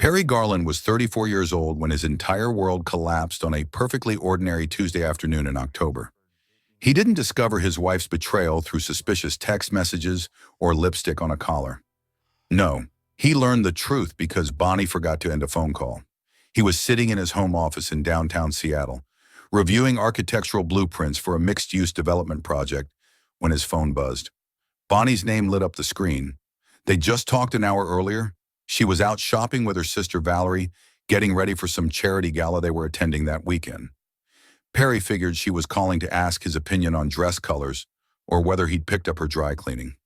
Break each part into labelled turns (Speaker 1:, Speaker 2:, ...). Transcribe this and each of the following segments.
Speaker 1: Perry Garland was 34 years old when his entire world collapsed on a perfectly ordinary Tuesday afternoon in October. He didn't discover his wife's betrayal through suspicious text messages or lipstick on a collar. No, he learned the truth because Bonnie forgot to end a phone call. He was sitting in his home office in downtown Seattle, reviewing architectural blueprints for a mixed-use development project when his phone buzzed. Bonnie's name lit up the screen. They just talked an hour earlier. She was out shopping with her sister Valerie, getting ready for some charity gala they were attending that weekend. Perry figured she was calling to ask his opinion on dress colors or whether he'd picked up her dry cleaning.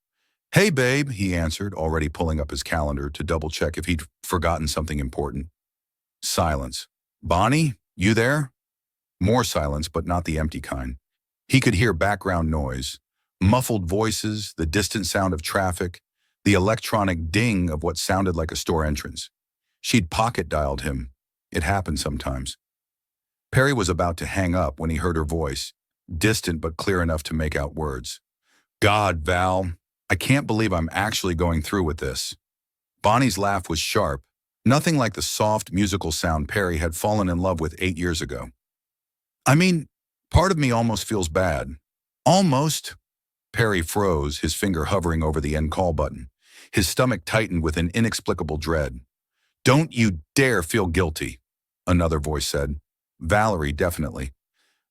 Speaker 1: "Hey, babe," he answered, already pulling up his calendar to double-check if he'd forgotten something important. Silence. "Bonnie, you there?" More silence, but not the empty kind. He could hear background noise, muffled voices, the distant sound of traffic, the electronic ding of what sounded like a store entrance. She'd pocket-dialed him. It happened sometimes. Perry was about to hang up when he heard her voice, distant but clear enough to make out words. "God, Val, I can't believe I'm actually going through with this." Bonnie's laugh was sharp, nothing like the soft, musical sound Perry had fallen in love with 8 years ago. "I mean, part of me almost feels bad." "Almost?" Perry froze, his finger hovering over the end call button. His stomach tightened with an inexplicable dread. "Don't you dare feel guilty," another voice said. "Valerie, definitely.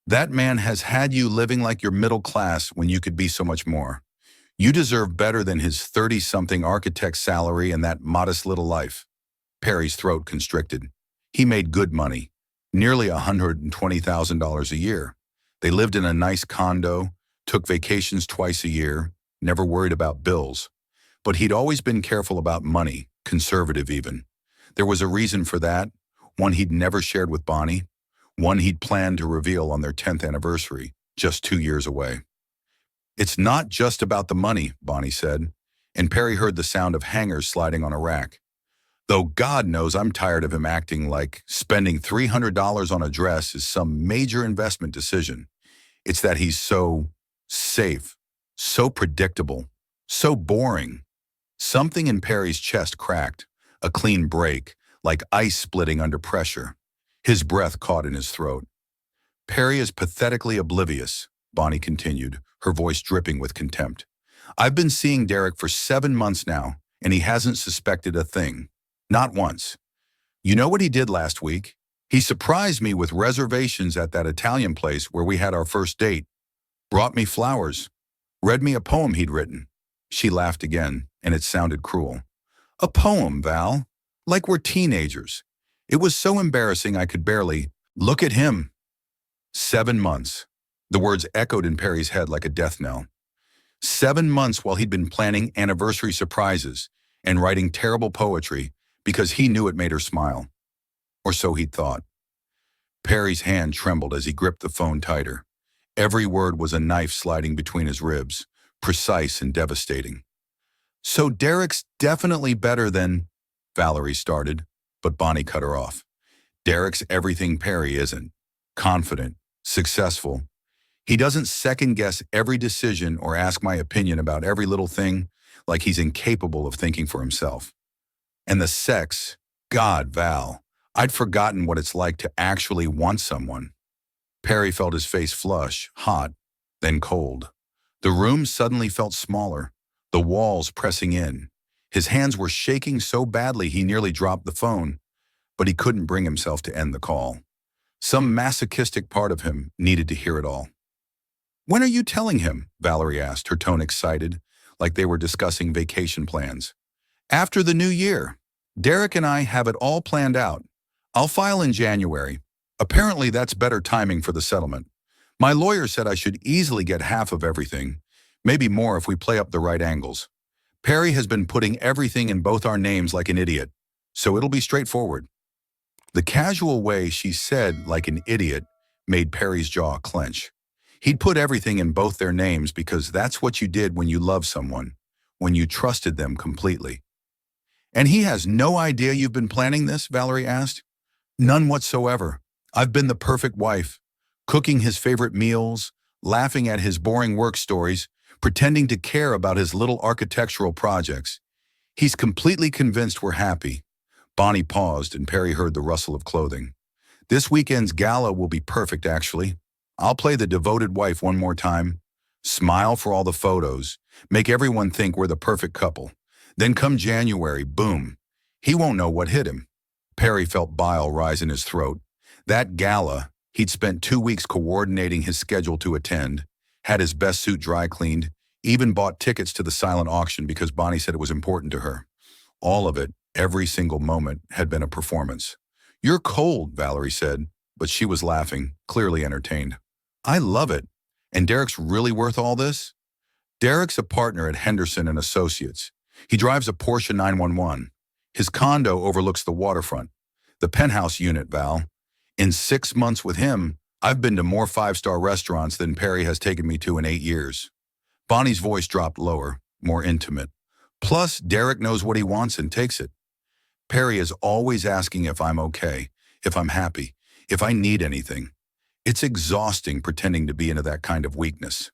Speaker 1: That man has had you living like you're middle class when you could be so much more. You deserve better than his 30-something architect salary and that modest little life." Perry's throat constricted. He made good money, nearly $120,000 a year. They lived in a nice condo, took vacations twice a year, never worried about bills. But he'd always been careful about money, conservative even. There was a reason for that, one he'd never shared with Bonnie, one he'd planned to reveal on their 10th anniversary, just 2 years away. "It's not just about the money," Bonnie said, and Perry heard the sound of hangers sliding on a rack. "Though God knows I'm tired of him acting like spending $300 on a dress is some major investment decision. It's that he's so safe, so predictable, so boring." Something in Perry's chest cracked, a clean break, like ice splitting under pressure. His breath caught in his throat. "Perry is pathetically oblivious," Bonnie continued, her voice dripping with contempt. "I've been seeing Derek for 7 months now, and he hasn't suspected a thing. Not once. You know what he did last week? He surprised me with reservations at that Italian place where we had our first date. Brought me flowers. Read me a poem he'd written." She laughed again, and it sounded cruel. "A poem, Val? Like we're teenagers. It was so embarrassing I could barely look at him." 7 months. The words echoed in Perry's head like a death knell. 7 months while he'd been planning anniversary surprises and writing terrible poetry because he knew it made her smile. Or so he'd thought. Perry's hand trembled as he gripped the phone tighter. Every word was a knife sliding between his ribs, precise and devastating. "So Derek's definitely better than—" Valerie started, but Bonnie cut her off. "Derek's everything Perry isn't. Confident, successful. He doesn't second-guess every decision or ask my opinion about every little thing like he's incapable of thinking for himself. And the sex, God, Val, I'd forgotten what it's like to actually want someone." Perry felt his face flush, hot, then cold. The room suddenly felt smaller, the walls pressing in. His hands were shaking so badly he nearly dropped the phone, but he couldn't bring himself to end the call. Some masochistic part of him needed to hear it all. "When are you telling him?" Valerie asked, her tone excited, like they were discussing vacation plans. "After the new year. Derek and I have it all planned out. I'll file in January. Apparently that's better timing for the settlement. My lawyer said I should easily get half of everything, maybe more if we play up the right angles. Perry has been putting everything in both our names like an idiot, so it'll be straightforward." The casual way she said "like an idiot" made Perry's jaw clench. He'd put everything in both their names because that's what you did when you loved someone, when you trusted them completely. "And he has no idea you've been planning this?" Valerie asked. "None whatsoever. I've been the perfect wife, cooking his favorite meals, laughing at his boring work stories, pretending to care about his little architectural projects. He's completely convinced we're happy, Bonnie paused and Perry heard the rustle of clothing. This weekend's gala will be perfect, actually. I'll play the devoted wife one more time. Smile for all the photos. Make everyone think we're the perfect couple. Then come January, boom. He won't know what hit him. Perry felt bile rise in his throat. That gala, he'd spent 2 weeks coordinating his schedule to attend, had his best suit dry cleaned, even bought tickets to the silent auction because Bonnie said it was important to her. All of it, every single moment, had been a performance. "You're cold," Valerie said, but she was laughing, clearly entertained. "I love it. And Derek's really worth all this?" Derek's a partner at Henderson and Associates. He drives a Porsche 911. His condo overlooks the waterfront. The penthouse unit, Val. In 6 months with him, I've been to more five-star restaurants than Perry has taken me to in 8 years. Bonnie's voice dropped lower, more intimate. Plus, Derek knows what he wants and takes it. Perry is always asking if I'm okay, if I'm happy, if I need anything. It's exhausting pretending to be into that kind of weakness.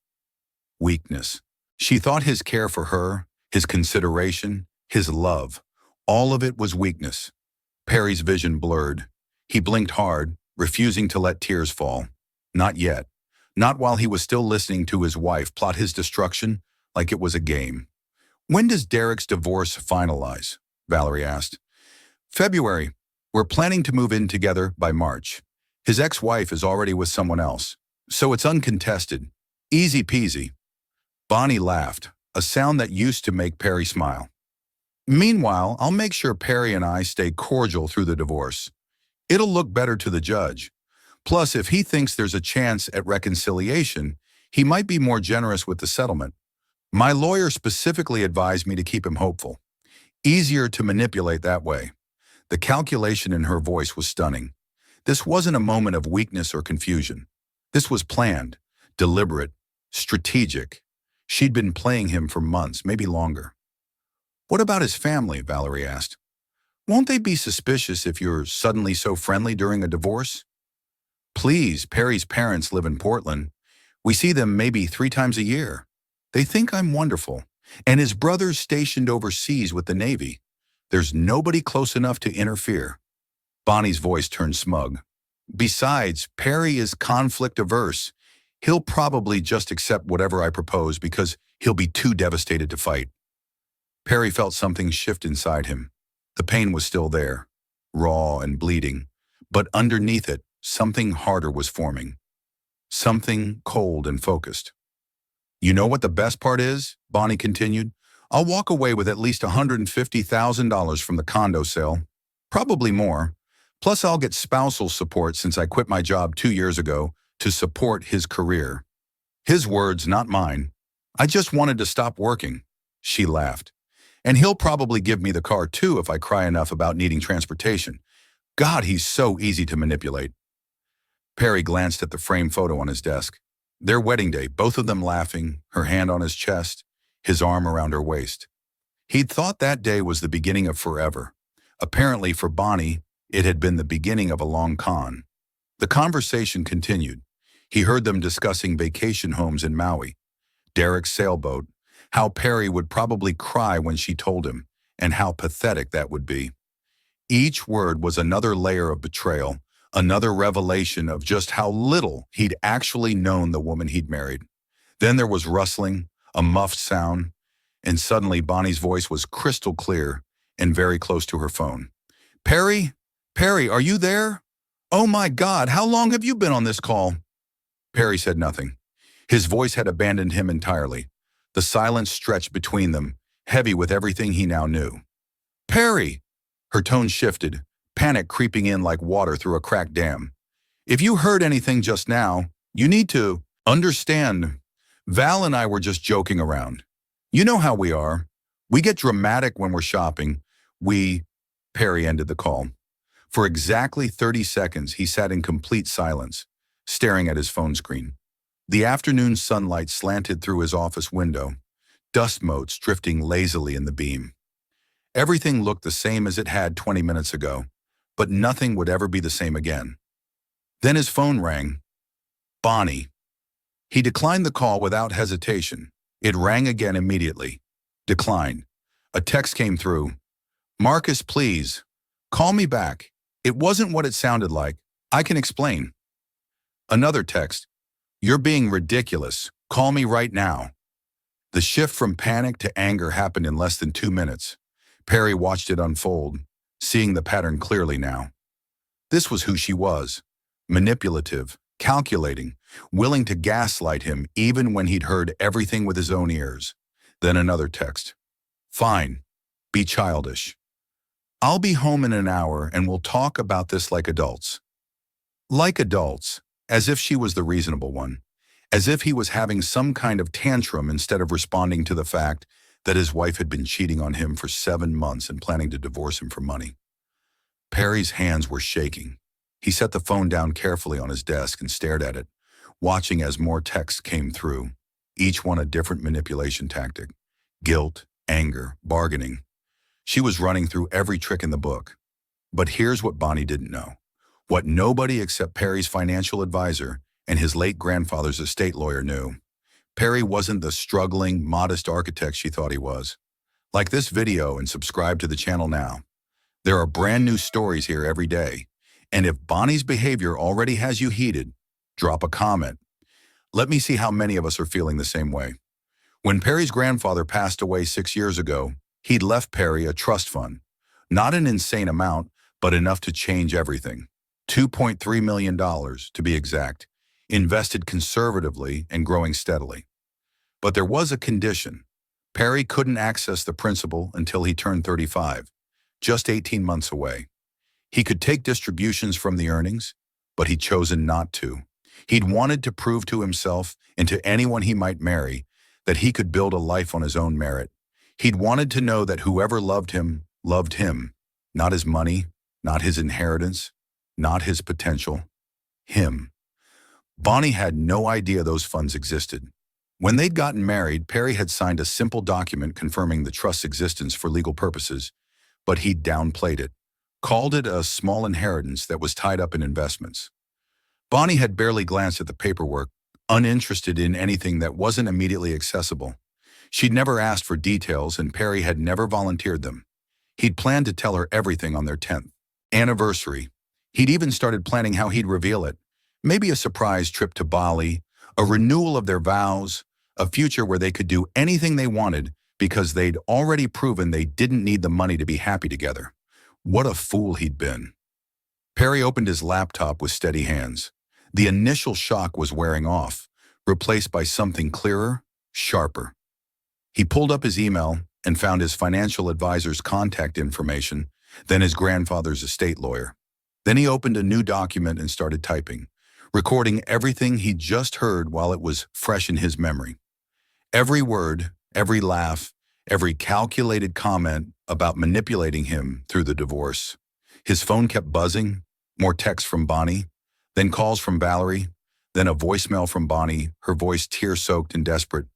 Speaker 1: Weakness. She thought his care for her, his consideration, his love, all of it was weakness. Perry's vision blurred. He blinked hard, refusing to let tears fall. Not yet. Not while he was still listening to his wife plot his destruction like it was a game. "When does Derek's divorce finalize?" Valerie asked. "February. We're planning to move in together by March. His ex-wife is already with someone else, so it's uncontested. Easy peasy." Bonnie laughed, a sound that used to make Perry smile. "Meanwhile, I'll make sure Perry and I stay cordial through the divorce. It'll look better to the judge. Plus, if he thinks there's a chance at reconciliation, he might be more generous with the settlement. My lawyer specifically advised me to keep him hopeful. Easier to manipulate that way." The calculation in her voice was stunning. This wasn't a moment of weakness or confusion. This was planned, deliberate, strategic. She'd been playing him for months, maybe longer. "What about his family?" Valerie asked. "Won't they be suspicious if you're suddenly so friendly during a divorce?" "Please, Perry's parents live in Portland. We see them maybe 3 times a year. They think I'm wonderful. And his brother's stationed overseas with the Navy. There's nobody close enough to interfere." Bonnie's voice turned smug. "Besides, Perry is conflict-averse. He'll probably just accept whatever I propose because he'll be too devastated to fight." Perry felt something shift inside him. The pain was still there, raw and bleeding, but underneath it, something harder was forming. Something cold and focused. "You know what the best part is?" Bonnie continued. "I'll walk away with at least $150,000 from the condo sale. Probably more. Plus, I'll get spousal support since I quit my job 2 years ago to support his career." His words, not mine. "I just wanted to stop working." She laughed. "And he'll probably give me the car too if I cry enough about needing transportation. God, he's so easy to manipulate." Perry glanced at the framed photo on his desk. Their wedding day, both of them laughing, her hand on his chest, his arm around her waist. He'd thought that day was the beginning of forever. Apparently for Bonnie, it had been the beginning of a long con. The conversation continued. He heard them discussing vacation homes in Maui, Derek's sailboat, how Perry would probably cry when she told him, and how pathetic that would be. Each word was another layer of betrayal, another revelation of just how little he'd actually known the woman he'd married. Then there was rustling, a muffled sound, and suddenly Bonnie's voice was crystal clear and very close to her phone. "Perry? Perry, are you there? Oh my God, how long have you been on this call?" Perry said nothing. His voice had abandoned him entirely. The silence stretched between them, heavy with everything he now knew. "Perry!" Her tone shifted, panic creeping in like water through a cracked dam. "If you heard anything just now, you need to understand. Val and I were just joking around. You know how we are. We get dramatic when we're shopping. Perry ended the call. For exactly 30 seconds, he sat in complete silence, staring at his phone screen. The afternoon sunlight slanted through his office window, dust motes drifting lazily in the beam. Everything looked the same as it had 20 minutes ago, but nothing would ever be the same again. Then his phone rang. Bonnie. He declined the call without hesitation. It rang again immediately. Declined. A text came through. "Marcus, please. Call me back. It wasn't what it sounded like. I can explain. Another text. You're being ridiculous. Call me right now. The shift from panic to anger happened in less than 2 minutes. Perry watched it unfold, seeing the pattern clearly now. This was who she was. Manipulative, calculating, willing to gaslight him even when he'd heard everything with his own ears. Then another text. Fine. Be childish. I'll be home in an hour and we'll talk about this like adults. Like adults, as if she was the reasonable one. As if he was having some kind of tantrum instead of responding to the fact that his wife had been cheating on him for 7 months and planning to divorce him for money. Perry's hands were shaking. He set the phone down carefully on his desk and stared at it, watching as more texts came through, each one a different manipulation tactic. Guilt, anger, bargaining. She was running through every trick in the book. But here's what Bonnie didn't know. What nobody except Perry's financial advisor and his late grandfather's estate lawyer knew. Perry wasn't the struggling, modest architect she thought he was. Like this video and subscribe to the channel now. There are brand new stories here every day. And if Bonnie's behavior already has you heated, drop a comment. Let me see how many of us are feeling the same way. When Perry's grandfather passed away 6 years ago, he'd left Perry a trust fund. Not an insane amount, but enough to change everything. $2.3 million, to be exact, invested conservatively and growing steadily. But there was a condition. Perry couldn't access the principal until he turned 35, just 18 months away. He could take distributions from the earnings, but he'd chosen not to. He'd wanted to prove to himself and to anyone he might marry that he could build a life on his own merit. He'd wanted to know that whoever loved him, not his money, not his inheritance, not his potential, him. Bonnie had no idea those funds existed. When they'd gotten married, Perry had signed a simple document confirming the trust's existence for legal purposes, but he'd downplayed it, called it a small inheritance that was tied up in investments. Bonnie had barely glanced at the paperwork, uninterested in anything that wasn't immediately accessible. She'd never asked for details and Perry had never volunteered them. He'd planned to tell her everything on their 10th anniversary. He'd even started planning how he'd reveal it. Maybe a surprise trip to Bali, a renewal of their vows, a future where they could do anything they wanted because they'd already proven they didn't need the money to be happy together. What a fool he'd been. Perry opened his laptop with steady hands. The initial shock was wearing off, replaced by something clearer, sharper. He pulled up his email and found his financial advisor's contact information, then his grandfather's estate lawyer. Then he opened a new document and started typing, recording everything he'd just heard while it was fresh in his memory. Every word, every laugh, every calculated comment about manipulating him through the divorce. His phone kept buzzing, more texts from Bonnie, then calls from Valerie, then a voicemail from Bonnie, her voice tear-soaked and desperate.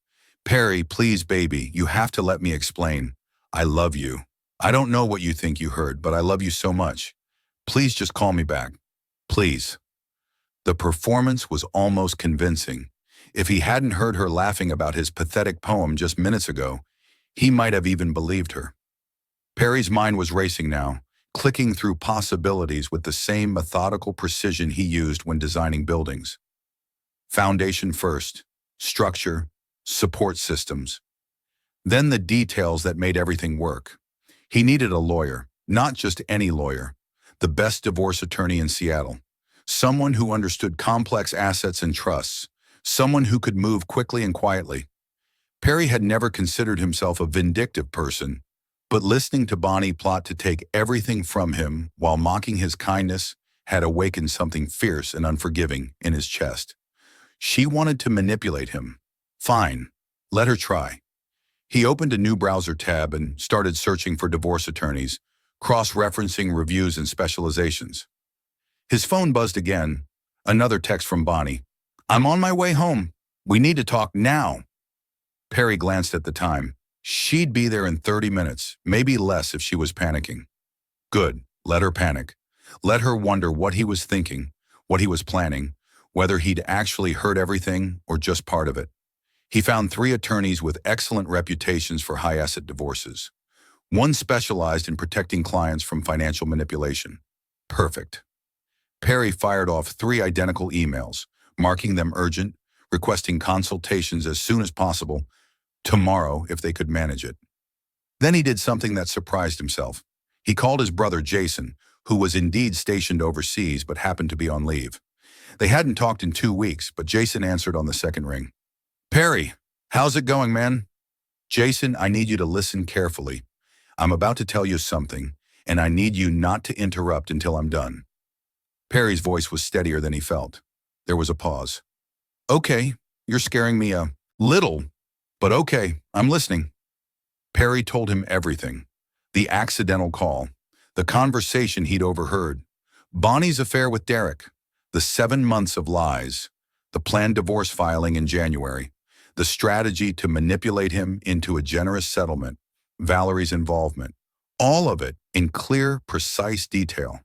Speaker 1: Perry, please, baby, you have to let me explain. I love you. I don't know what you think you heard, but I love you so much. Please just call me back. Please. The performance was almost convincing. If he hadn't heard her laughing about his pathetic poem just minutes ago, he might have even believed her. Perry's mind was racing now, clicking through possibilities with the same methodical precision he used when designing buildings. Foundation first, structure, support systems. Then the details that made everything work. He needed a lawyer, not just any lawyer, the best divorce attorney in Seattle, someone who understood complex assets and trusts, someone who could move quickly and quietly. Perry had never considered himself a vindictive person, but listening to Bonnie plot to take everything from him while mocking his kindness had awakened something fierce and unforgiving in his chest. She wanted to manipulate him. Fine, let her try. He opened a new browser tab and started searching for divorce attorneys, cross-referencing reviews and specializations. His phone buzzed again, another text from Bonnie. I'm on my way home. We need to talk now. Perry glanced at the time. She'd be there in 30 minutes, maybe less if she was panicking. Good, let her panic. Let her wonder what he was thinking, what he was planning, whether he'd actually heard everything or just part of it. He found 3 attorneys with excellent reputations for high-asset divorces. One specialized in protecting clients from financial manipulation. Perfect. Perry fired off 3 identical emails, marking them urgent, requesting consultations as soon as possible, tomorrow if they could manage it. Then he did something that surprised himself. He called his brother Jason, who was indeed stationed overseas but happened to be on leave. They hadn't talked in 2 weeks, but Jason answered on the second ring. "Perry, how's it going, man?" "Jason, I need you to listen carefully. I'm about to tell you something, and I need you not to interrupt until I'm done." Perry's voice was steadier than he felt. There was a pause. "Okay, you're scaring me a little, but okay, I'm listening." Perry told him everything. The accidental call, the conversation he'd overheard, Bonnie's affair with Derek, the 7 months of lies, the planned divorce filing in January, the strategy to manipulate him into a generous settlement, Valerie's involvement, all of it in clear, precise detail.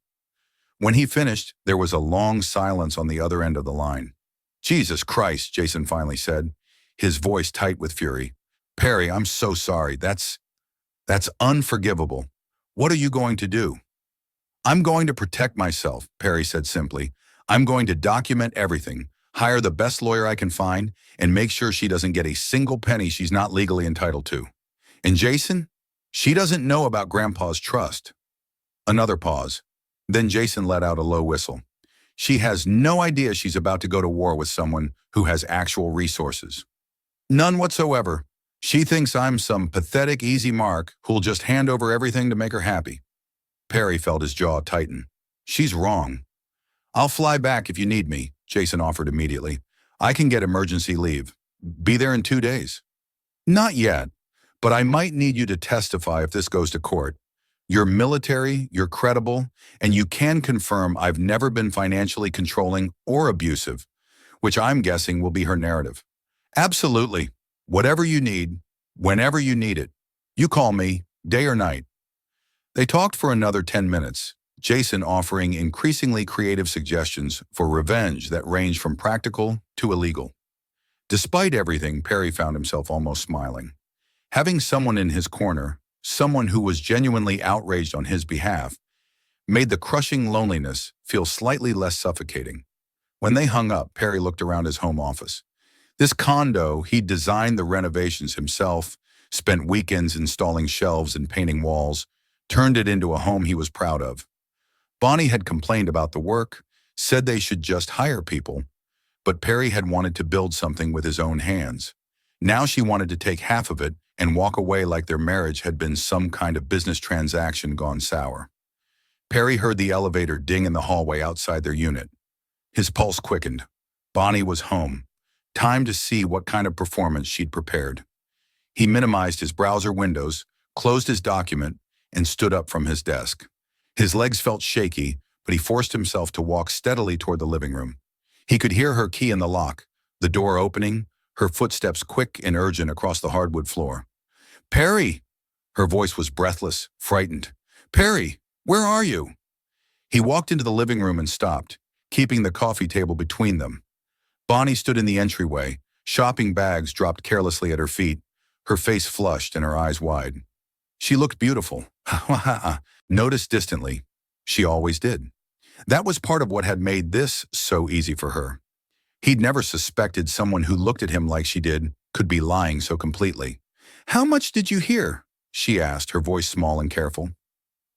Speaker 1: When he finished, there was a long silence on the other end of the line. "Jesus Christ," Jason finally said, his voice tight with fury. "Perry, I'm so sorry. That's unforgivable. What are you going to do?" "I'm going to protect myself," Perry said simply. "I'm going to document everything, hire the best lawyer I can find, and make sure she doesn't get a single penny she's not legally entitled to. And Jason, she doesn't know about Grandpa's trust." Another pause. Then Jason let out a low whistle. "She has no idea she's about to go to war with someone who has actual resources. None whatsoever. She thinks I'm some pathetic easy mark who'll just hand over everything to make her happy." Perry felt his jaw tighten. "She's wrong." "I'll fly back if you need me," Jason offered immediately. "I can get emergency leave. Be there in 2 days." "Not yet, but I might need you to testify if this goes to court. You're military, you're credible, and you can confirm I've never been financially controlling or abusive," which I'm guessing will be her narrative. "Absolutely. Whatever you need, whenever you need it. You call me, day or night." They talked for another 10 minutes, Jason offering increasingly creative suggestions for revenge that ranged from practical to illegal. Despite everything, Perry found himself almost smiling. Having someone in his corner, someone who was genuinely outraged on his behalf, made the crushing loneliness feel slightly less suffocating. When they hung up, Perry looked around his home office. This condo, he'd designed the renovations himself, spent weekends installing shelves and painting walls, turned it into a home he was proud of. Bonnie had complained about the work, said they should just hire people, but Perry had wanted to build something with his own hands. Now she wanted to take half of it and walk away like their marriage had been some kind of business transaction gone sour. Perry heard the elevator ding in the hallway outside their unit. His pulse quickened. Bonnie was home. Time to see what kind of performance she'd prepared. He minimized his browser windows, closed his document, and stood up from his desk. His legs felt shaky, but he forced himself to walk steadily toward the living room. He could hear her key in the lock, the door opening, her footsteps quick and urgent across the hardwood floor. "Perry!" Her voice was breathless, frightened. "Perry, where are you?" He walked into the living room and stopped, keeping the coffee table between them. Bonnie stood in the entryway, shopping bags dropped carelessly at her feet, her face flushed and her eyes wide. She looked beautiful. Noticed distantly. She always did. That was part of what had made this so easy for her. He'd never suspected someone who looked at him like she did could be lying so completely. "How much did you hear?" she asked, her voice small and careful.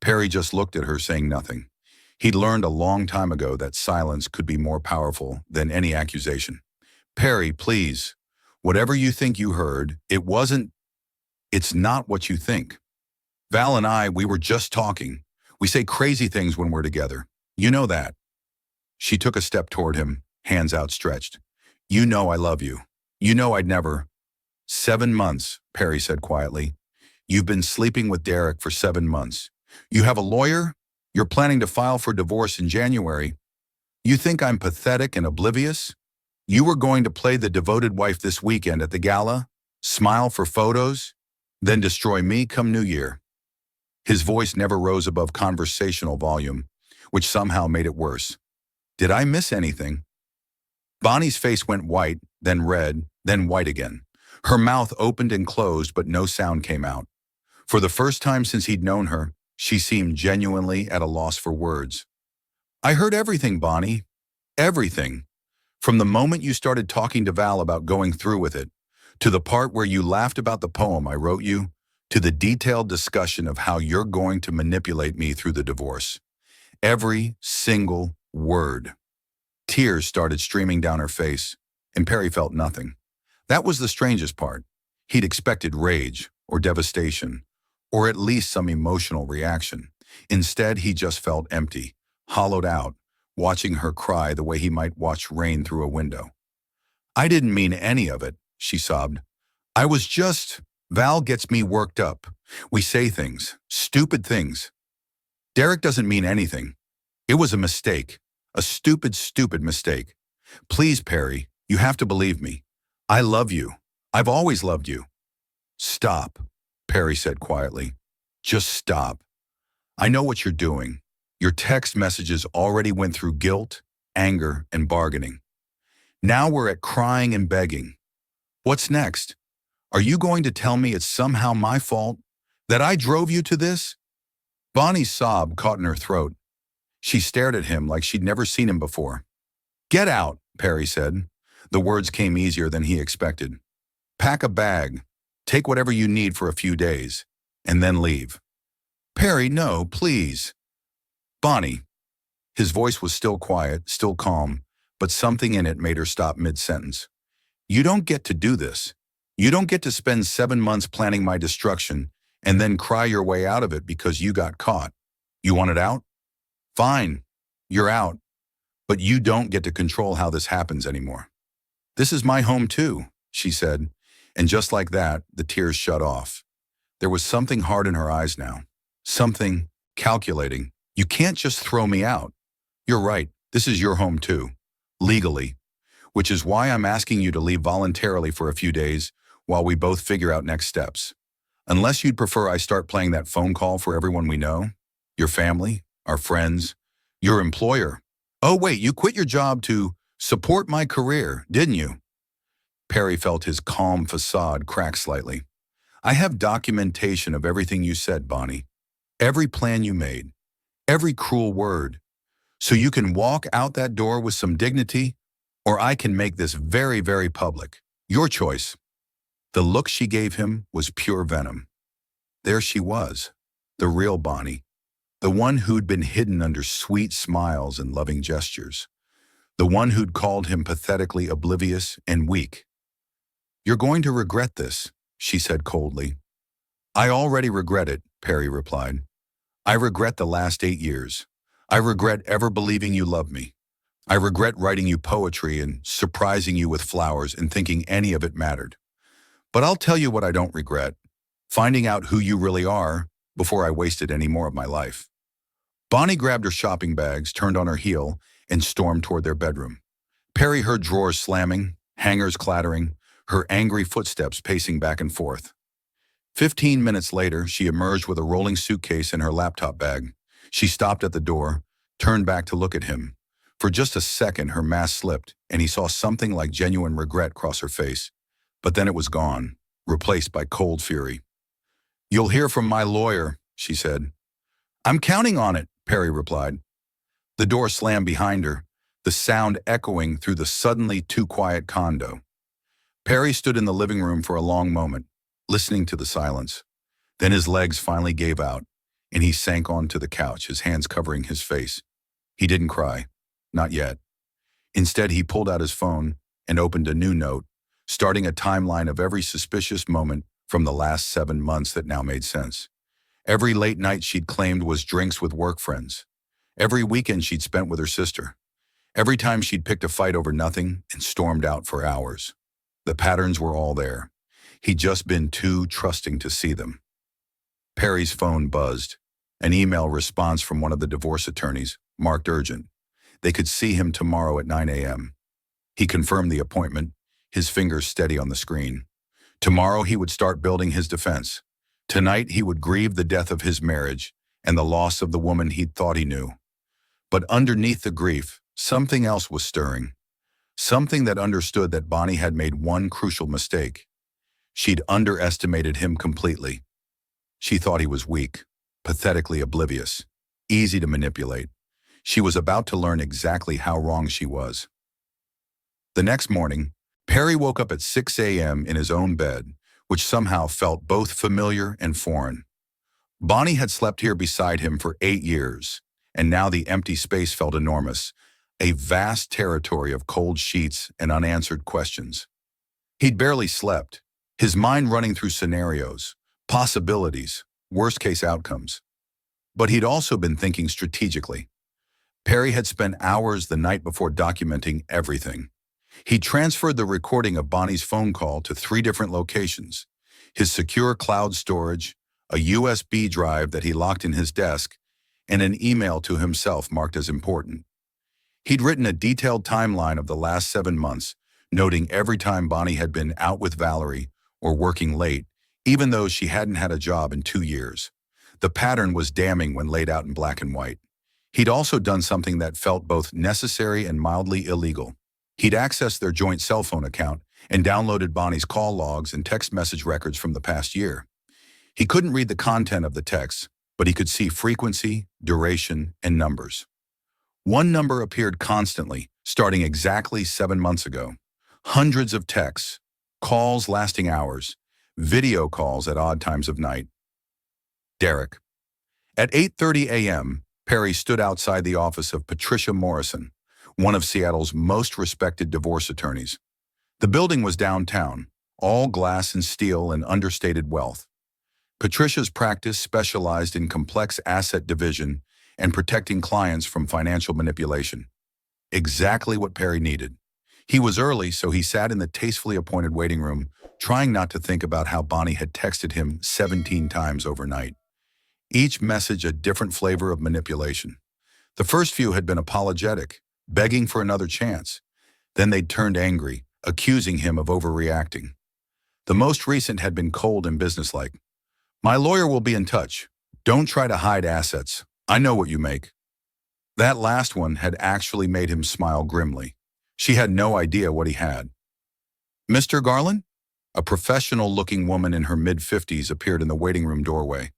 Speaker 1: Perry just looked at her, saying nothing. He'd learned a long time ago that silence could be more powerful than any accusation. "Perry, please. Whatever you think you heard, it's not what you think. Val and I, we were just talking. We say crazy things when we're together. You know that." She took a step toward him, hands outstretched. "You know I love you. You know I'd never—" "7 months," Perry said quietly. "You've been sleeping with Derek for 7 months. You have a lawyer? You're planning to file for divorce in January. You think I'm pathetic and oblivious? You were going to play the devoted wife this weekend at the gala, smile for photos, then destroy me come New Year." His voice never rose above conversational volume, which somehow made it worse. "Did I miss anything?" Bonnie's face went white, then red, then white again. Her mouth opened and closed, but no sound came out. For the first time since he'd known her, she seemed genuinely at a loss for words. I heard everything, Bonnie. Everything. From the moment you started talking to Val about going through with it, to the part where you laughed about the poem I wrote you, to the detailed discussion of how you're going to manipulate me through the divorce. Every single word. Tears started streaming down her face, and Perry felt nothing. That was the strangest part. He'd expected rage or devastation, or at least some emotional reaction. Instead, he just felt empty, hollowed out, watching her cry the way he might watch rain through a window. I didn't mean any of it, she sobbed. I was just… Val gets me worked up. We say things, stupid things. Derek doesn't mean anything. It was a mistake. A stupid, stupid mistake. Please, Perry, you have to believe me. I love you. I've always loved you. Stop, Perry said quietly. Just stop. I know what you're doing. Your text messages already went through guilt, anger, and bargaining. Now we're at crying and begging. What's next? Are you going to tell me it's somehow my fault? That I drove you to this? Bonnie's sob caught in her throat. She stared at him like she'd never seen him before. Get out, Perry said. The words came easier than he expected. Pack a bag. Take whatever you need for a few days. And then leave. Perry, no, please. Bonnie. His voice was still quiet, still calm, but something in it made her stop mid-sentence. You don't get to do this. You don't get to spend 7 months planning my destruction and then cry your way out of it because you got caught. You want it out? Fine, you're out. But you don't get to control how this happens anymore. This is my home too, she said, and just like that, the tears shut off. There was something hard in her eyes now. Something calculating. You can't just throw me out. You're right, this is your home too. Legally. Which is why I'm asking you to leave voluntarily for a few days while we both figure out next steps. Unless you'd prefer I start playing that phone call for everyone we know, your family, our friends, your employer. Oh wait, you quit your job to support my career, didn't you? Perry felt his calm facade crack slightly. I have documentation of everything you said, Bonnie. Every plan you made. Every cruel word. So you can walk out that door with some dignity, or I can make this very, very public. Your choice. The look she gave him was pure venom. There she was, the real Bonnie, the one who'd been hidden under sweet smiles and loving gestures, the one who'd called him pathetically oblivious and weak. You're going to regret this, she said coldly. I already regret it, Perry replied. I regret the last 8 years. I regret ever believing you loved me. I regret writing you poetry and surprising you with flowers and thinking any of it mattered. But I'll tell you what I don't regret, finding out who you really are before I wasted any more of my life. Bonnie grabbed her shopping bags, turned on her heel, and stormed toward their bedroom. Perry heard drawers slamming, hangers clattering, her angry footsteps pacing back and forth. 15 minutes later, she emerged with a rolling suitcase in her laptop bag. She stopped at the door, turned back to look at him. For just a second, her mask slipped, and he saw something like genuine regret cross her face. But then it was gone, replaced by cold fury. You'll hear from my lawyer, she said. I'm counting on it, Perry replied. The door slammed behind her, the sound echoing through the suddenly too quiet condo. Perry stood in the living room for a long moment, listening to the silence. Then his legs finally gave out, and he sank onto the couch, his hands covering his face. He didn't cry, not yet. Instead, he pulled out his phone and opened a new note, starting a timeline of every suspicious moment from the last 7 months that now made sense. Every late night she'd claimed was drinks with work friends. Every weekend she'd spent with her sister. Every time she'd picked a fight over nothing and stormed out for hours. The patterns were all there. He'd just been too trusting to see them. Perry's phone buzzed. An email response from one of the divorce attorneys, marked urgent. They could see him tomorrow at 9 a.m. He confirmed the appointment, his fingers steady on the screen. Tomorrow he would start building his defense. Tonight he would grieve the death of his marriage and the loss of the woman he'd thought he knew. But underneath the grief, something else was stirring. Something that understood that Bonnie had made one crucial mistake. She'd underestimated him completely. She thought he was weak, pathetically oblivious, easy to manipulate. She was about to learn exactly how wrong she was. The next morning, Perry woke up at 6 a.m. in his own bed, which somehow felt both familiar and foreign. Bonnie had slept here beside him for 8 years, and now the empty space felt enormous, a vast territory of cold sheets and unanswered questions. He'd barely slept, his mind running through scenarios, possibilities, worst-case outcomes. But he'd also been thinking strategically. Perry had spent hours the night before documenting everything. He transferred the recording of Bonnie's phone call to 3 different locations: his secure cloud storage, a USB drive that he locked in his desk, and an email to himself marked as important. He'd written a detailed timeline of the last 7 months, noting every time Bonnie had been out with Valerie or working late, even though she hadn't had a job in 2 years. The pattern was damning when laid out in black and white. He'd also done something that felt both necessary and mildly illegal. He'd accessed their joint cell phone account and downloaded Bonnie's call logs and text message records from the past year. He couldn't read the content of the texts, but he could see frequency, duration, and numbers. One number appeared constantly, starting exactly 7 months ago. Hundreds of texts, calls lasting hours, video calls at odd times of night. Derek. At 8:30 a.m., Perry stood outside the office of Patricia Morrison, one of Seattle's most respected divorce attorneys. The building was downtown, all glass and steel and understated wealth. Patricia's practice specialized in complex asset division and protecting clients from financial manipulation. Exactly what Perry needed. He was early, so he sat in the tastefully appointed waiting room, trying not to think about how Bonnie had texted him 17 times overnight. Each message a different flavor of manipulation. The first few had been apologetic, begging for another chance. Then they'd turned angry, accusing him of overreacting. The most recent had been cold and businesslike. "My lawyer will be in touch. Don't try to hide assets. I know what you make." That last one had actually made him smile grimly. She had no idea what he had. "Mr. Garland?" A professional-looking woman in her mid-50s appeared in the waiting room doorway.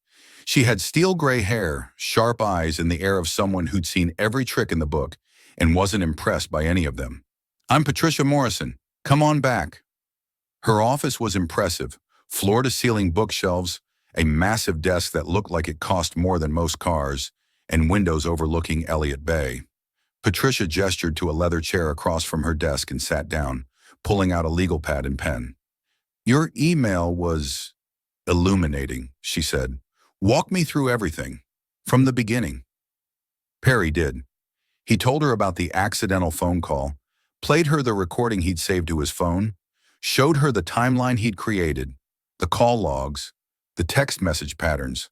Speaker 1: She had steel gray hair, sharp eyes, and the air of someone who'd seen every trick in the book and wasn't impressed by any of them. "I'm Patricia Morrison. Come on back." Her office was impressive, floor-to-ceiling bookshelves, a massive desk that looked like it cost more than most cars, and windows overlooking Elliott Bay. Patricia gestured to a leather chair across from her desk and sat down, pulling out a legal pad and pen. "Your email was illuminating," she said. "Walk me through everything, from the beginning." Perry did. He told her about the accidental phone call, played her the recording he'd saved to his phone, showed her the timeline he'd created, the call logs, the text message patterns.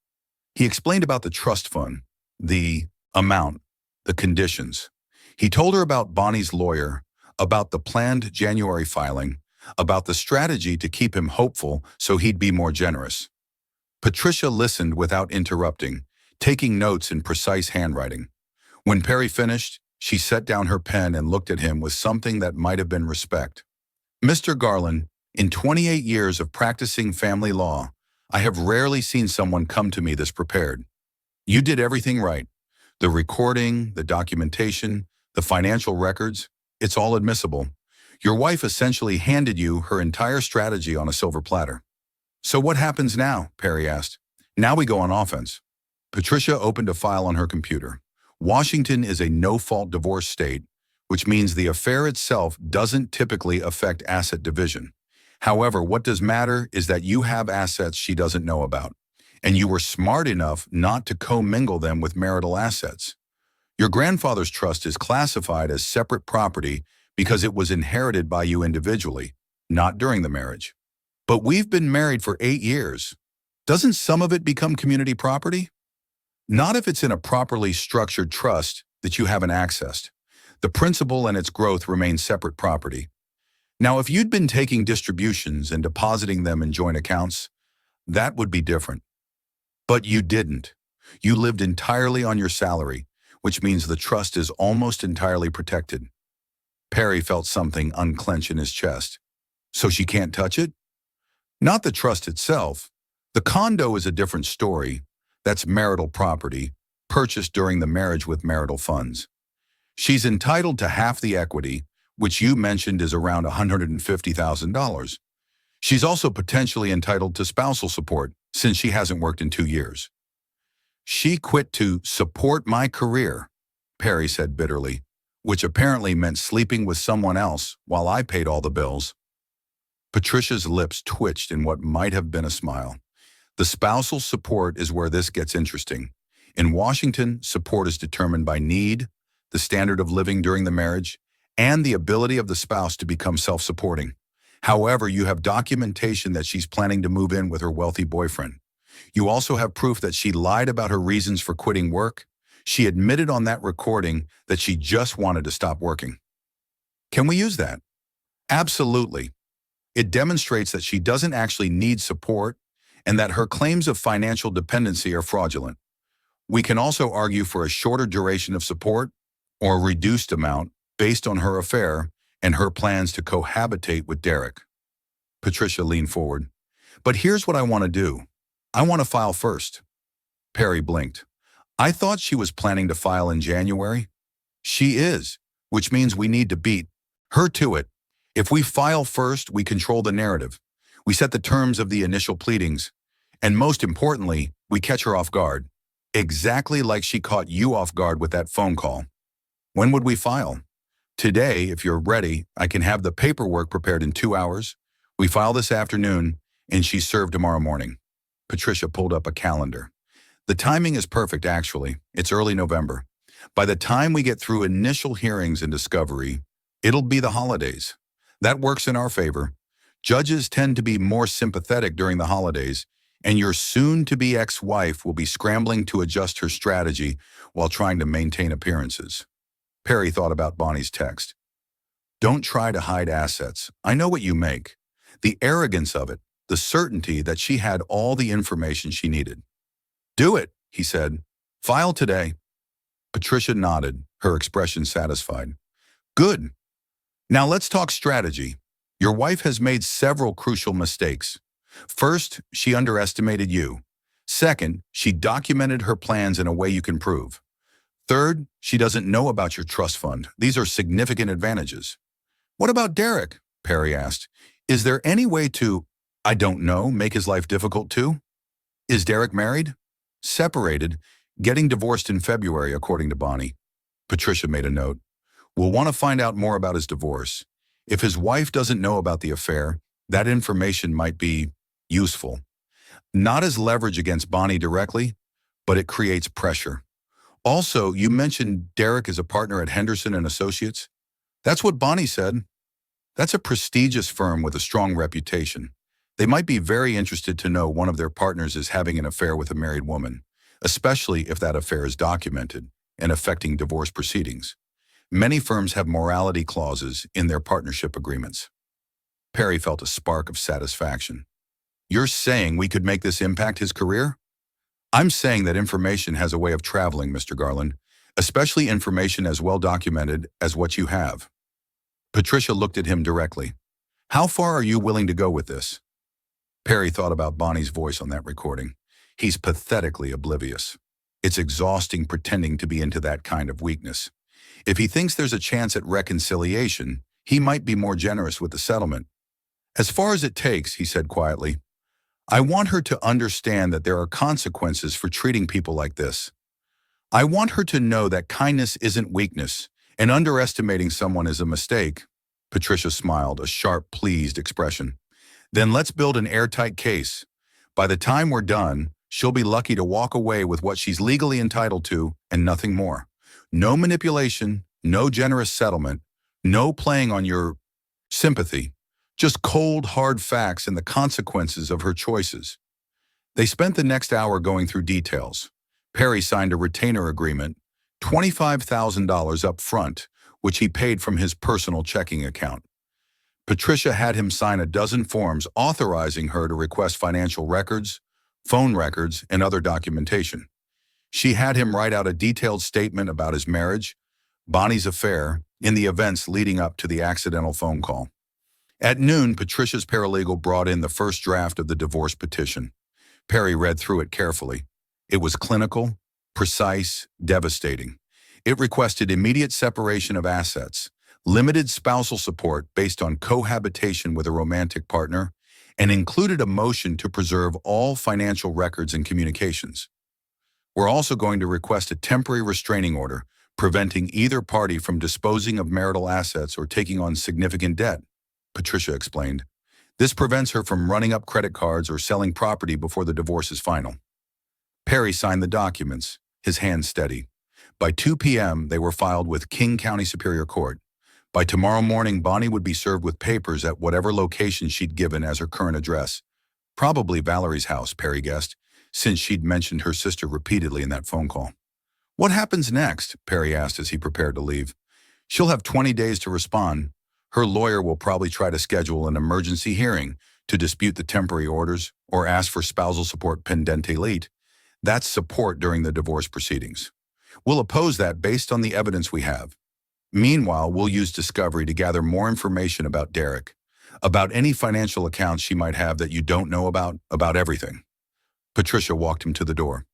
Speaker 1: He explained about the trust fund, the amount, the conditions. He told her about Bonnie's lawyer, about the planned January filing, about the strategy to keep him hopeful so he'd be more generous. Patricia listened without interrupting, taking notes in precise handwriting. When Perry finished, she set down her pen and looked at him with something that might have been respect. "Mr. Garland, in 28 years of practicing family law, I have rarely seen someone come to me this prepared. You did everything right. The recording, the documentation, the financial records, it's all admissible. Your wife essentially handed you her entire strategy on a silver platter." "So what happens now?" Perry asked. "Now we go on offense." Patricia opened a file on her computer. Washington is a no-fault divorce state, which means the affair itself doesn't typically affect asset division. However, what does matter is that you have assets she doesn't know about, and you were smart enough not to commingle them with marital assets. Your grandfather's trust is classified as separate property because it was inherited by you individually, not during the marriage. But we've been married for 8 years. Doesn't some of it become community property? Not if it's in a properly structured trust that you haven't accessed. The principal and its growth remain separate property. Now, if you'd been taking distributions and depositing them in joint accounts, that would be different. But you didn't. You lived entirely on your salary, which means the trust is almost entirely protected. Perry felt something unclench in his chest. So she can't touch it? Not the trust itself, The condo is a different story. That's marital property, purchased during the marriage with marital funds. She's entitled to half the equity, which you mentioned is around $150,000. She's also potentially entitled to spousal support, since she hasn't worked in 2 years. She quit to support my career, Perry said bitterly, which apparently meant sleeping with someone else while I paid all the bills. Patricia's lips twitched in what might have been a smile. The spousal support is where this gets interesting. In Washington, support is determined by need, the standard of living during the marriage, and the ability of the spouse to become self-supporting. However, you have documentation that she's planning to move in with her wealthy boyfriend. You also have proof that she lied about her reasons for quitting work. She admitted on that recording that she just wanted to stop working. Can we use that? Absolutely. It demonstrates that she doesn't actually need support and that her claims of financial dependency are fraudulent. We can also argue for a shorter duration of support or a reduced amount based on her affair and her plans to cohabitate with Derek. Patricia leaned forward. But here's what I want to do. I want to file first. Perry blinked. I thought she was planning to file in January. She is, which means we need to beat her to it. If we file first, we control the narrative. We set the terms of the initial pleadings. And most importantly, we catch her off guard. Exactly like she caught you off guard with that phone call. When would we file? Today, if you're ready, I can have the paperwork prepared in 2 hours. We file this afternoon, and she's served tomorrow morning. Patricia pulled up a calendar. The timing is perfect, actually. It's early November. By the time we get through initial hearings and discovery, it'll be the holidays. That works in our favor. Judges tend to be more sympathetic during the holidays, and your soon-to-be ex-wife will be scrambling to adjust her strategy while trying to maintain appearances. Perry thought about Bonnie's text. Don't try to hide assets. I know what you make. The arrogance of it, the certainty that she had all the information she needed. Do it, he said. File today. Patricia nodded, her expression satisfied. Good. Now let's talk strategy. Your wife has made several crucial mistakes. First, she underestimated you. Second, she documented her plans in a way you can prove. Third, she doesn't know about your trust fund. These are significant advantages. What about Derek? Perry asked. Is there any way to, I don't know, make his life difficult too? Is Derek married? Separated, getting divorced in February, according to Bonnie. Patricia made a note. We'll want to find out more about his divorce. If his wife doesn't know about the affair, that information might be useful. Not as leverage against Bonnie directly, but it creates pressure. Also, you mentioned Derek is a partner at Henderson and Associates. That's what Bonnie said. That's a prestigious firm with a strong reputation. They might be very interested to know one of their partners is having an affair with a married woman, especially if that affair is documented and affecting divorce proceedings. Many firms have morality clauses in their partnership agreements. Perry felt a spark of satisfaction. You're saying we could make this impact his career? I'm saying that information has a way of traveling, Mr. Garland, especially information as well documented as what you have. Patricia looked at him directly. How far are you willing to go with this? Perry thought about Bonnie's voice on that recording. He's pathetically oblivious. It's exhausting pretending to be into that kind of weakness. If he thinks there's a chance at reconciliation, he might be more generous with the settlement. As far as it takes, he said quietly. I want her to understand that there are consequences for treating people like this. I want her to know that kindness isn't weakness, and underestimating someone is a mistake. Patricia smiled, a sharp, pleased expression. Then let's build an airtight case. By the time we're done, she'll be lucky to walk away with what she's legally entitled to and nothing more. No manipulation, no generous settlement, no playing on your sympathy. Just cold, hard facts and the consequences of her choices. They spent the next hour going through details. Perry signed a retainer agreement, $25,000 up front, which he paid from his personal checking account. Patricia had him sign a dozen forms authorizing her to request financial records, phone records, and other documentation. She had him write out a detailed statement about his marriage, Bonnie's affair, and the events leading up to the accidental phone call. At noon, Patricia's paralegal brought in the first draft of the divorce petition. Perry read through it carefully. It was clinical, precise, devastating. It requested immediate separation of assets, limited spousal support based on cohabitation with a romantic partner, and included a motion to preserve all financial records and communications. We're also going to request a temporary restraining order, preventing either party from disposing of marital assets or taking on significant debt, Patricia explained. This prevents her from running up credit cards or selling property before the divorce is final. Perry signed the documents, his hand steady. By 2 p.m., they were filed with King County Superior Court. By tomorrow morning, Bonnie would be served with papers at whatever location she'd given as her current address. Probably Valerie's house, Perry guessed, since she'd mentioned her sister repeatedly in that phone call. What happens next? Perry asked as he prepared to leave. She'll have 20 days to respond. Her lawyer will probably try to schedule an emergency hearing to dispute the temporary orders or ask for spousal support pendente lite. That's support during the divorce proceedings. We'll oppose that based on the evidence we have. Meanwhile, we'll use discovery to gather more information about Derek, about any financial accounts she might have that you don't know about everything. Patricia walked him to the door.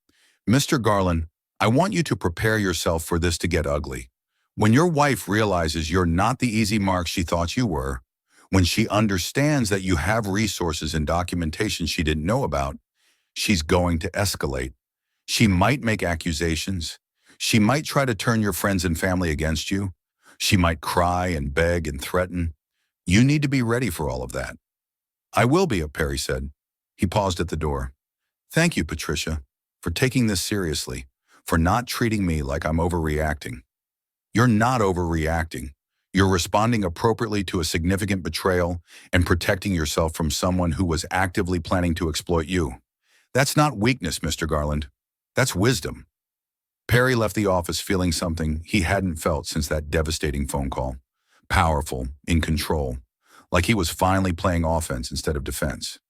Speaker 1: Mr. Garland, I want you to prepare yourself for this to get ugly. When your wife realizes you're not the easy mark she thought you were, when she understands that you have resources and documentation she didn't know about, she's going to escalate. She might make accusations. She might try to turn your friends and family against you. She might cry and beg and threaten. You need to be ready for all of that. I will be, Perry said. He paused at the door. Thank you, Patricia, for taking this seriously, for not treating me like I'm overreacting. You're not overreacting. You're responding appropriately to a significant betrayal and protecting yourself from someone who was actively planning to exploit you. That's not weakness, Mr. Garland. That's wisdom. Perry left the office feeling something he hadn't felt since that devastating phone call. Powerful, in control, like he was finally playing offense instead of defense.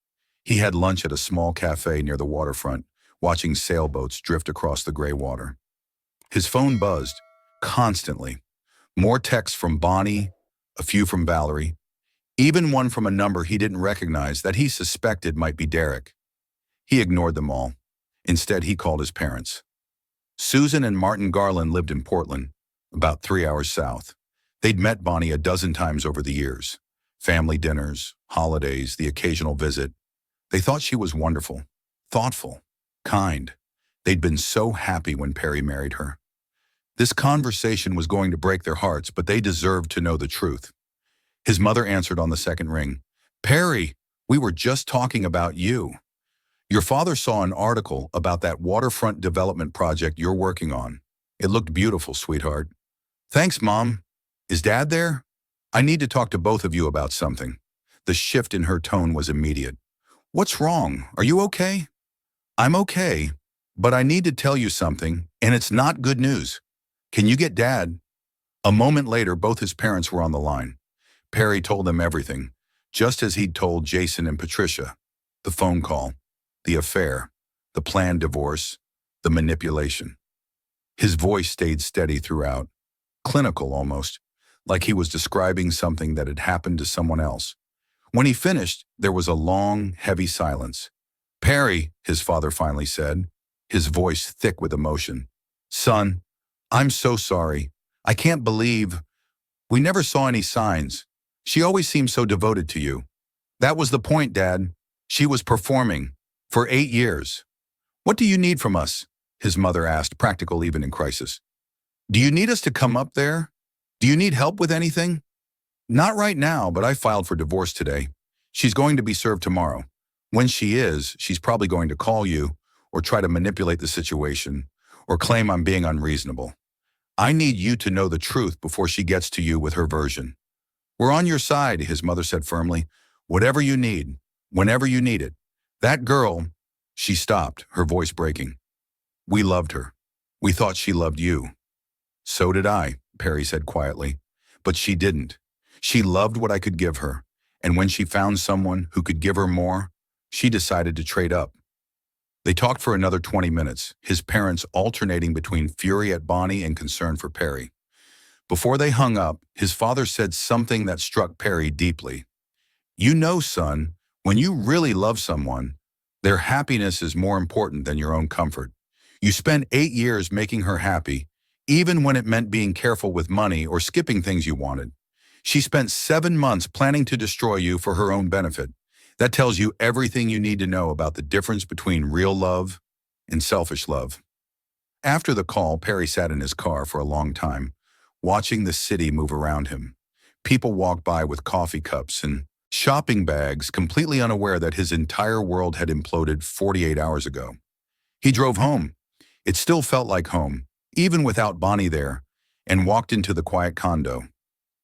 Speaker 1: He had lunch at a small cafe near the waterfront, watching sailboats drift across the gray water. His phone buzzed, constantly. More texts from Bonnie, a few from Valerie, even one from a number he didn't recognize that he suspected might be Derek. He ignored them all. Instead, he called his parents. Susan and Martin Garland lived in Portland, about 3 hours south. They'd met Bonnie a dozen times over the years. Family dinners, holidays, the occasional visit. They thought she was wonderful, thoughtful, kind. They'd been so happy when Perry married her. This conversation was going to break their hearts, but they deserved to know the truth. His mother answered on the second ring. Perry, we were just talking about you. Your father saw an article about that waterfront development project you're working on. It looked beautiful, sweetheart. Thanks, Mom. Is Dad there? I need to talk to both of you about something. The shift in her tone was immediate. What's wrong? Are you okay? I'm okay, but I need to tell you something, and it's not good news. Can you get Dad? A moment later, both his parents were on the line. Perry told them everything, just as he'd told Jason and Patricia. The phone call, the affair, the planned divorce, the manipulation. His voice stayed steady throughout, clinical almost, like he was describing something that had happened to someone else. When he finished, there was a long, heavy silence. Perry, his father finally said, his voice thick with emotion. Son, I'm so sorry. I can't believe. We never saw any signs. She always seemed so devoted to you. That was the point, Dad. She was performing. For 8 years. What do you need from us? His mother asked, practical even in crisis. Do you need us to come up there? Do you need help with anything? Not right now, but I filed for divorce today. She's going to be served tomorrow. When she is, she's probably going to call you or try to manipulate the situation or claim I'm being unreasonable. I need you to know the truth before she gets to you with her version. We're on your side, his mother said firmly. Whatever you need, whenever you need it. That girl, she stopped, her voice breaking. We loved her. We thought she loved you. So did I, Perry said quietly. But she didn't. She loved what I could give her, and when she found someone who could give her more, she decided to trade up. They talked for another 20 minutes, his parents alternating between fury at Bonnie and concern for Perry. Before they hung up, his father said something that struck Perry deeply. You know, son, when you really love someone, Their happiness is more important than your own comfort. You spent 8 years making her happy, even when it meant being careful with money or skipping things you wanted. She spent 7 months planning to destroy you for her own benefit. That tells you everything you need to know about the difference between real love and selfish love. After the call, Perry sat in his car for a long time, watching the city move around him. People walked by with coffee cups and shopping bags, completely unaware that his entire world had imploded 48 hours ago. He drove home. It still felt like home, even without Bonnie there, and walked into the quiet condo.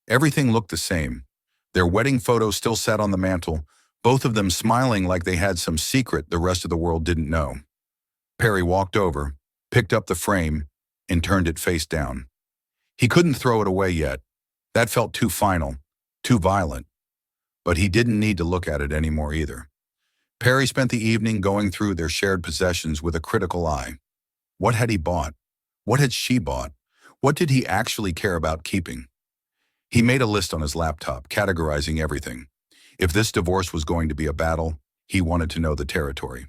Speaker 1: Everything looked the same. Their wedding photos still sat on the mantel, both of them smiling like they had some secret the rest of the world didn't know. Perry walked over, picked up the frame, and turned it face down. He couldn't throw it away yet. That felt too final, too violent. But he didn't need to look at it anymore either. Perry spent the evening going through their shared possessions with a critical eye. What had he bought? What had she bought? What did he actually care about keeping? He made a list on his laptop, categorizing everything. If this divorce was going to be a battle, he wanted to know the territory.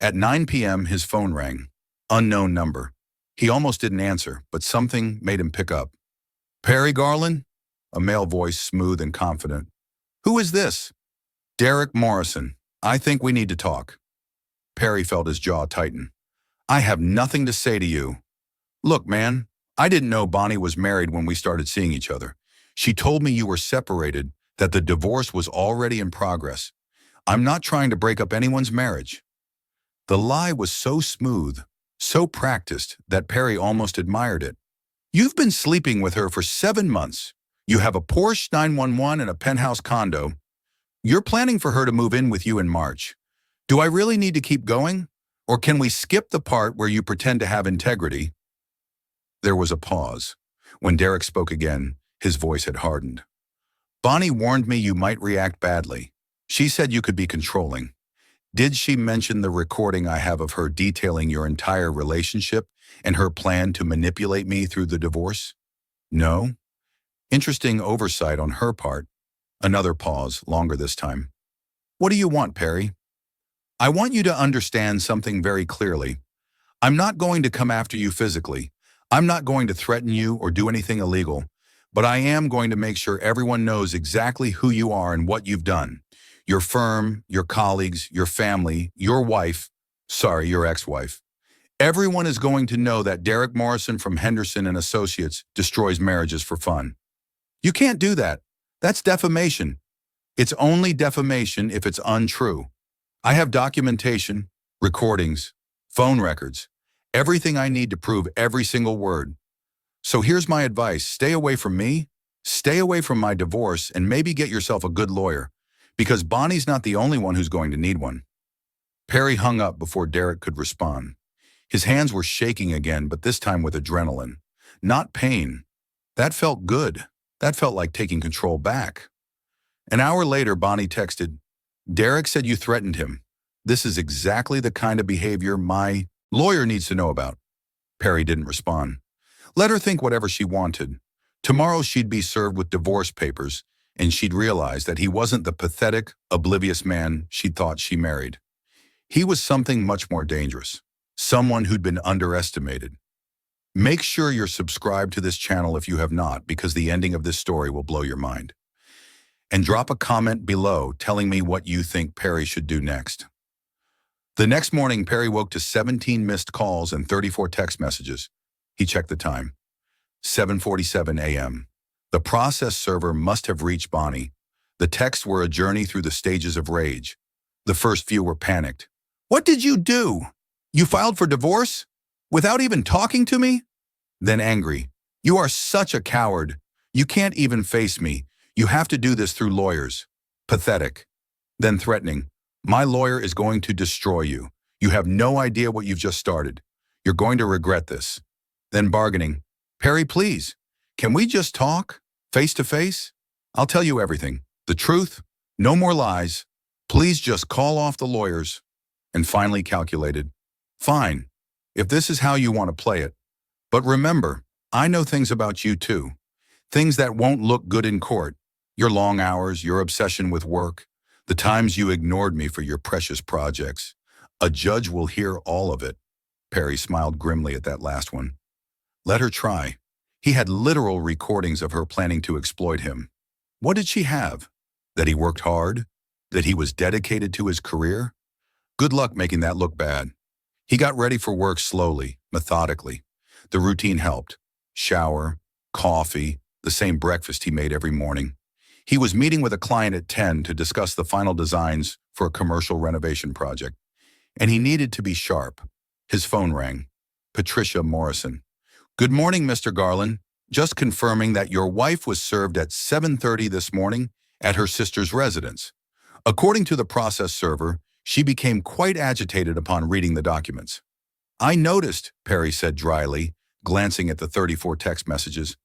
Speaker 1: At 9 p.m., his phone rang. Unknown number. He almost didn't answer, but something made him pick up. Perry Garland? A male voice, smooth and confident. Who is this? Derek Morrison. I think we need to talk. Perry felt his jaw tighten. I have nothing to say to you. Look, man, I didn't know Bonnie was married when we started seeing each other. She told me you were separated, that the divorce was already in progress. I'm not trying to break up anyone's marriage. The lie was so smooth, so practiced, that Perry almost admired it. You've been sleeping with her for 7 months. You have a Porsche 911 and a penthouse condo. You're planning for her to move in with you in March. Do I really need to keep going? Or can we skip the part where you pretend to have integrity? There was a pause. When Derek spoke again, his voice had hardened. Bonnie warned me you might react badly. She said you could be controlling. Did she mention the recording I have of her detailing your entire relationship and her plan to manipulate me through the divorce? No. Interesting oversight on her part. Another pause, longer this time. What do you want, Perry? I want you to understand something very clearly. I'm not going to come after you physically. I'm not going to threaten you or do anything illegal, but I am going to make sure everyone knows exactly who you are and what you've done. Your firm, your colleagues, your family, your your ex-wife. Everyone is going to know that Derek Morrison from Henderson and Associates destroys marriages for fun. You can't do that. That's defamation. It's only defamation if it's untrue. I have documentation, recordings, phone records, everything I need to prove every single word. So here's my advice. Stay away from me, stay away from my divorce, and maybe get yourself a good lawyer, because Bonnie's not the only one who's going to need one. Perry hung up before Derek could respond. His hands were shaking again, but this time with adrenaline, not pain. That felt good. That felt like taking control back. An hour later, Bonnie texted, Derek said you threatened him. This is exactly the kind of behavior my lawyer needs to know about. Perry didn't respond. Let her think whatever she wanted. Tomorrow she'd be served with divorce papers, and she'd realize that he wasn't the pathetic, oblivious man she thought she married. He was something much more dangerous, someone who'd been underestimated. Make sure you're subscribed to this channel if you have not, because the ending of this story will blow your mind. And drop a comment below telling me what you think Perry should do next. The next morning, Perry woke to 17 missed calls and 34 text messages. He checked the time. 7:47 a.m. The process server must have reached Bonnie. The texts were a journey through the stages of rage. The first few were panicked. What did you do? You filed for divorce? Without even talking to me? Then angry. You are such a coward. You can't even face me. You have to do this through lawyers. Pathetic. Then threatening. My lawyer is going to destroy you. You have no idea what you've just started. You're going to regret this. Then bargaining. Perry, please, can we just talk? Face to face? I'll tell you everything. The truth. No more lies. Please just call off the lawyers. And finally calculated. Fine, if this is how you want to play it. But remember, I know things about you too. Things that won't look good in court. Your long hours, your obsession with work, the times you ignored me for your precious projects. A judge will hear all of it. Perry smiled grimly at that last one. Let her try. He had literal recordings of her planning to exploit him. What did she have? That he worked hard? That he was dedicated to his career? Good luck making that look bad. He got ready for work slowly, methodically. The routine helped. Shower, coffee, the same breakfast he made every morning. He was meeting with a client at 10 to discuss the final designs for a commercial renovation project. And he needed to be sharp. His phone rang. Patricia Morrison. Good morning, Mr. Garland. Just confirming that your wife was served at 7:30 this morning at her sister's residence. According to the process server, she became quite agitated upon reading the documents. I noticed, Perry said dryly, glancing at the 34 text messages.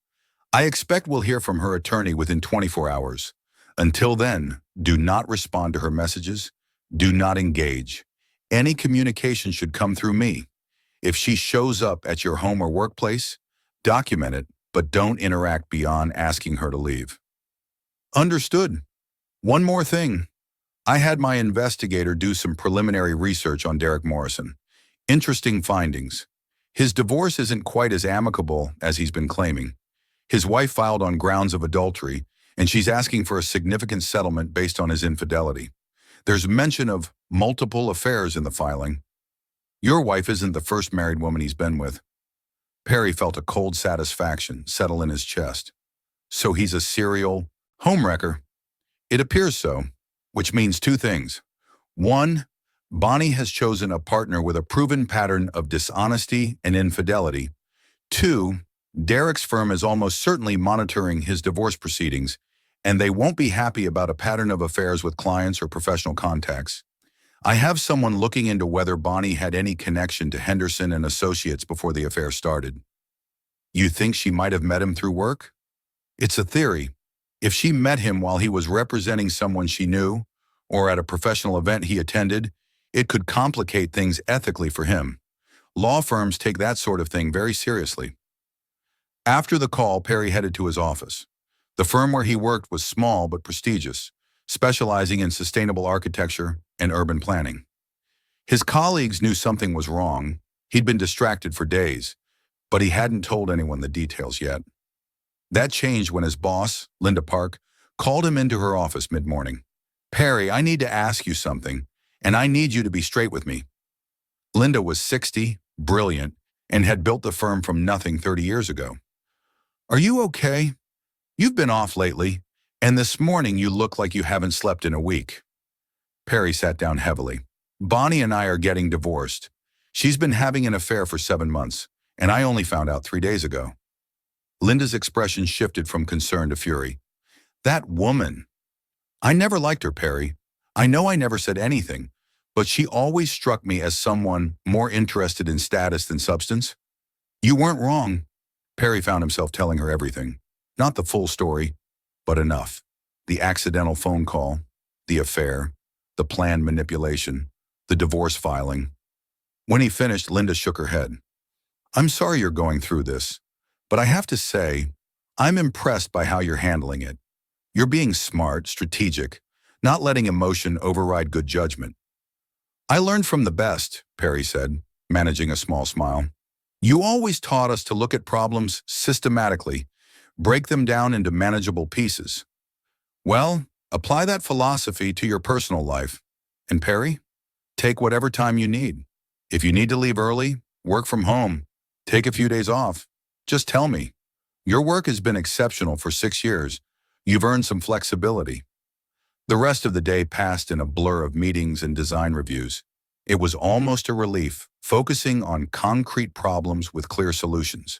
Speaker 1: I expect we'll hear from her attorney within 24 hours. Until then, do not respond to her messages. Do not engage. Any communication should come through me. If she shows up at your home or workplace, document it, but don't interact beyond asking her to leave. Understood. One more thing. I had my investigator do some preliminary research on Derek Morrison. Interesting findings. His divorce isn't quite as amicable as he's been claiming. His wife filed on grounds of adultery, and she's asking for a significant settlement based on his infidelity. There's mention of multiple affairs in the filing. Your wife isn't the first married woman he's been with. Perry felt a cold satisfaction settle in his chest. So he's a serial homewrecker? It appears so, which means two things. One, Bonnie has chosen a partner with a proven pattern of dishonesty and infidelity. Two, Derek's firm is almost certainly monitoring his divorce proceedings, and they won't be happy about a pattern of affairs with clients or professional contacts. I have someone looking into whether Bonnie had any connection to Henderson and Associates before the affair started. You think she might have met him through work? It's a theory. If she met him while he was representing someone she knew, or at a professional event he attended, it could complicate things ethically for him. Law firms take that sort of thing very seriously. After the call, Perry headed to his office. The firm where he worked was small but prestigious, specializing in sustainable architecture and urban planning. His colleagues knew something was wrong. He'd been distracted for days, but he hadn't told anyone the details yet. That changed when his boss, Linda Park, called him into her office mid-morning. Perry, I need to ask you something, and I need you to be straight with me. Linda was 60, brilliant, and had built the firm from nothing 30 years ago. Are you okay? You've been off lately, and this morning you look like you haven't slept in a week. Perry sat down heavily. Bonnie and I are getting divorced. She's been having an affair for 7 months, and I only found out 3 days ago. Linda's expression shifted from concern to fury. That woman. I never liked her, Perry. I know I never said anything, but she always struck me as someone more interested in status than substance. You weren't wrong. Perry found himself telling her everything. Not the full story, but enough. The accidental phone call, the affair, the planned manipulation, the divorce filing. When he finished, Linda shook her head. I'm sorry you're going through this, but I have to say, I'm impressed by how you're handling it. You're being smart, strategic, not letting emotion override good judgment. I learned from the best, Perry said, managing a small smile. You always taught us to look at problems systematically, break them down into manageable pieces. Well, apply that philosophy to your personal life. And Perry, take whatever time you need. If you need to leave early, work from home, take a few days off, just tell me. Your work has been exceptional for 6 years. You've earned some flexibility. The rest of the day passed in a blur of meetings and design reviews. It was almost a relief, focusing on concrete problems with clear solutions.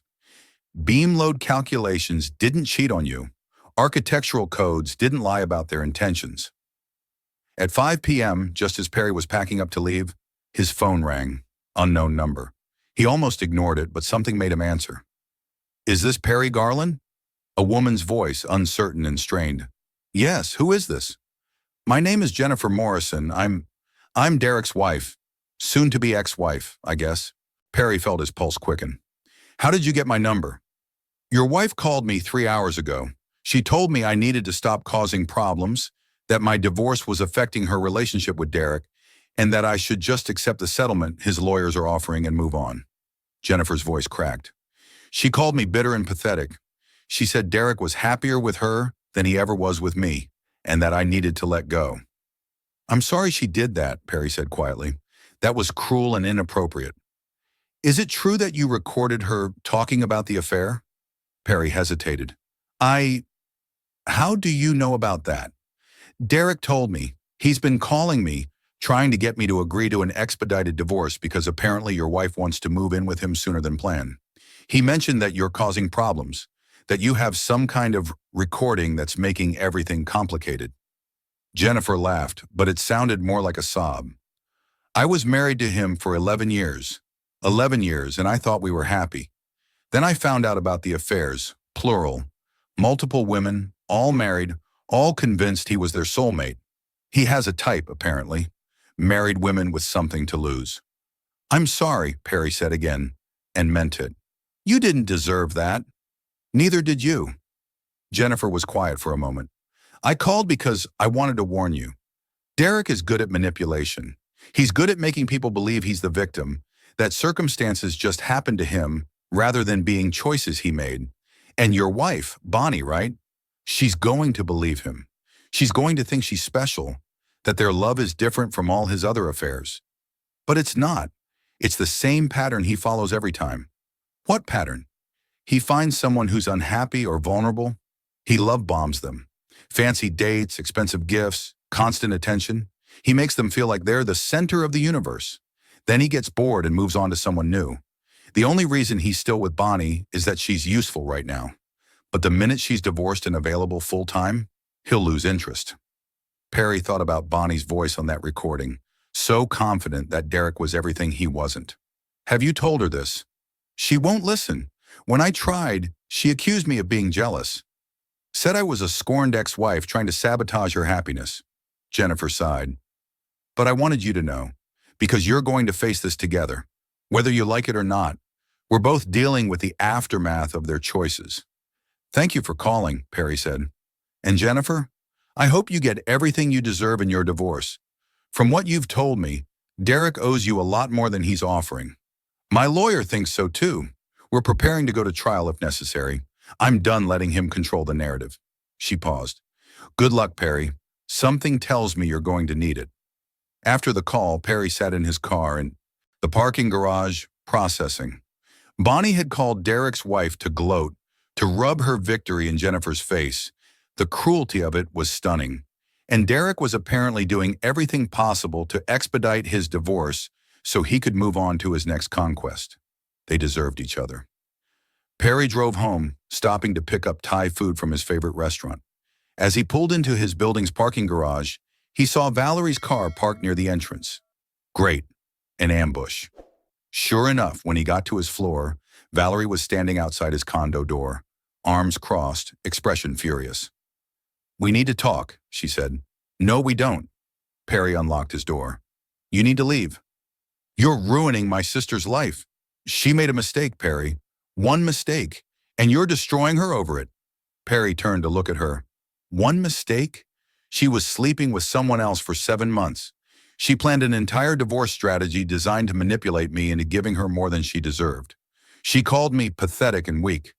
Speaker 1: Beam load calculations didn't cheat on you. Architectural codes didn't lie about their intentions. At 5 p.m., just as Perry was packing up to leave, his phone rang. Unknown number. He almost ignored it, but something made him answer. Is this Perry Garland? A woman's voice, uncertain and strained. Yes, who is this? My name is Jennifer Morrison. I'm Derek's wife. Soon-to-be ex-wife, I guess. Perry felt his pulse quicken. How did you get my number? Your wife called me 3 hours ago. She told me I needed to stop causing problems, that my divorce was affecting her relationship with Derek, and that I should just accept the settlement his lawyers are offering and move on. Jennifer's voice cracked. She called me bitter and pathetic. She said Derek was happier with her than he ever was with me, and that I needed to let go. I'm sorry she did that, Perry said quietly. That was cruel and inappropriate. Is it true that you recorded her talking about the affair? Perry hesitated. How do you know about that? Derek told me. He's been calling me, trying to get me to agree to an expedited divorce because apparently your wife wants to move in with him sooner than planned. He mentioned that you're causing problems, that you have some kind of recording that's making everything complicated. Jennifer laughed, but it sounded more like a sob. I was married to him for 11 years. 11 years, and I thought we were happy. Then I found out about the affairs, plural, multiple women, all married, all convinced he was their soulmate. He has a type, apparently. Married women with something to lose. I'm sorry, Perry said again, and meant it. You didn't deserve that. Neither did you. Jennifer was quiet for a moment. I called because I wanted to warn you. Derek is good at manipulation. He's good at making people believe he's the victim, that circumstances just happened to him rather than being choices he made. And your wife, Bonnie, right? She's going to believe him. She's going to think she's special, that their love is different from all his other affairs. But it's not. It's the same pattern he follows every time. What pattern? He finds someone who's unhappy or vulnerable. He love bombs them. Fancy dates, expensive gifts, constant attention. He makes them feel like they're the center of the universe. Then he gets bored and moves on to someone new. The only reason he's still with Bonnie is that she's useful right now. But the minute she's divorced and available full-time, he'll lose interest. Perry thought about Bonnie's voice on that recording, so confident that Derek was everything he wasn't. Have you told her this? She won't listen. When I tried, she accused me of being jealous. Said I was a scorned ex-wife trying to sabotage her happiness. Jennifer sighed. But I wanted you to know, because you're going to face this together. Whether you like it or not, we're both dealing with the aftermath of their choices. Thank you for calling, Perry said. And Jennifer, I hope you get everything you deserve in your divorce. From what you've told me, Derek owes you a lot more than he's offering. My lawyer thinks so too. We're preparing to go to trial if necessary. I'm done letting him control the narrative. She paused. Good luck, Perry. Something tells me you're going to need it. After the call, Perry sat in his car in the parking garage, processing. Bonnie had called Derek's wife to gloat, to rub her victory in Jennifer's face. The cruelty of it was stunning. And Derek was apparently doing everything possible to expedite his divorce so he could move on to his next conquest. They deserved each other. Perry drove home, stopping to pick up Thai food from his favorite restaurant. As he pulled into his building's parking garage, he saw Valerie's car parked near the entrance. Great, an ambush. Sure enough, when he got to his floor, Valerie was standing outside his condo door, arms crossed, expression furious. We need to talk, she said. No, we don't. Perry unlocked his door. You need to leave. You're ruining my sister's life. She made a mistake, Perry. One mistake, and you're destroying her over it. Perry turned to look at her. One mistake? She was sleeping with someone else for 7 months. She planned an entire divorce strategy designed to manipulate me into giving her more than she deserved. She called me pathetic and weak.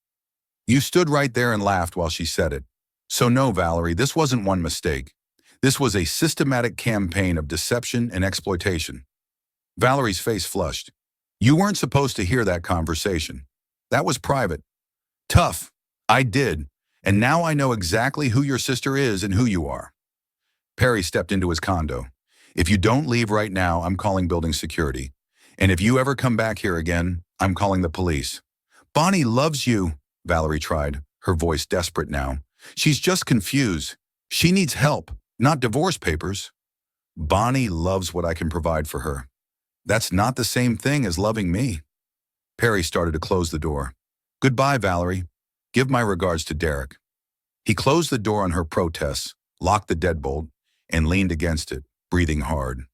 Speaker 1: You stood right there and laughed while she said it. So no, Valerie, this wasn't one mistake. This was a systematic campaign of deception and exploitation. Valerie's face flushed. You weren't supposed to hear that conversation. That was private. Tough. I did. And now I know exactly who your sister is and who you are. Perry stepped into his condo. If you don't leave right now, I'm calling building security. And if you ever come back here again, I'm calling the police. Bonnie loves you, Valerie tried, her voice desperate now. She's just confused. She needs help, not divorce papers. Bonnie loves what I can provide for her. That's not the same thing as loving me. Perry started to close the door. Goodbye, Valerie. Give my regards to Derek. He closed the door on her protests, locked the deadbolt, and leaned against it, breathing hard.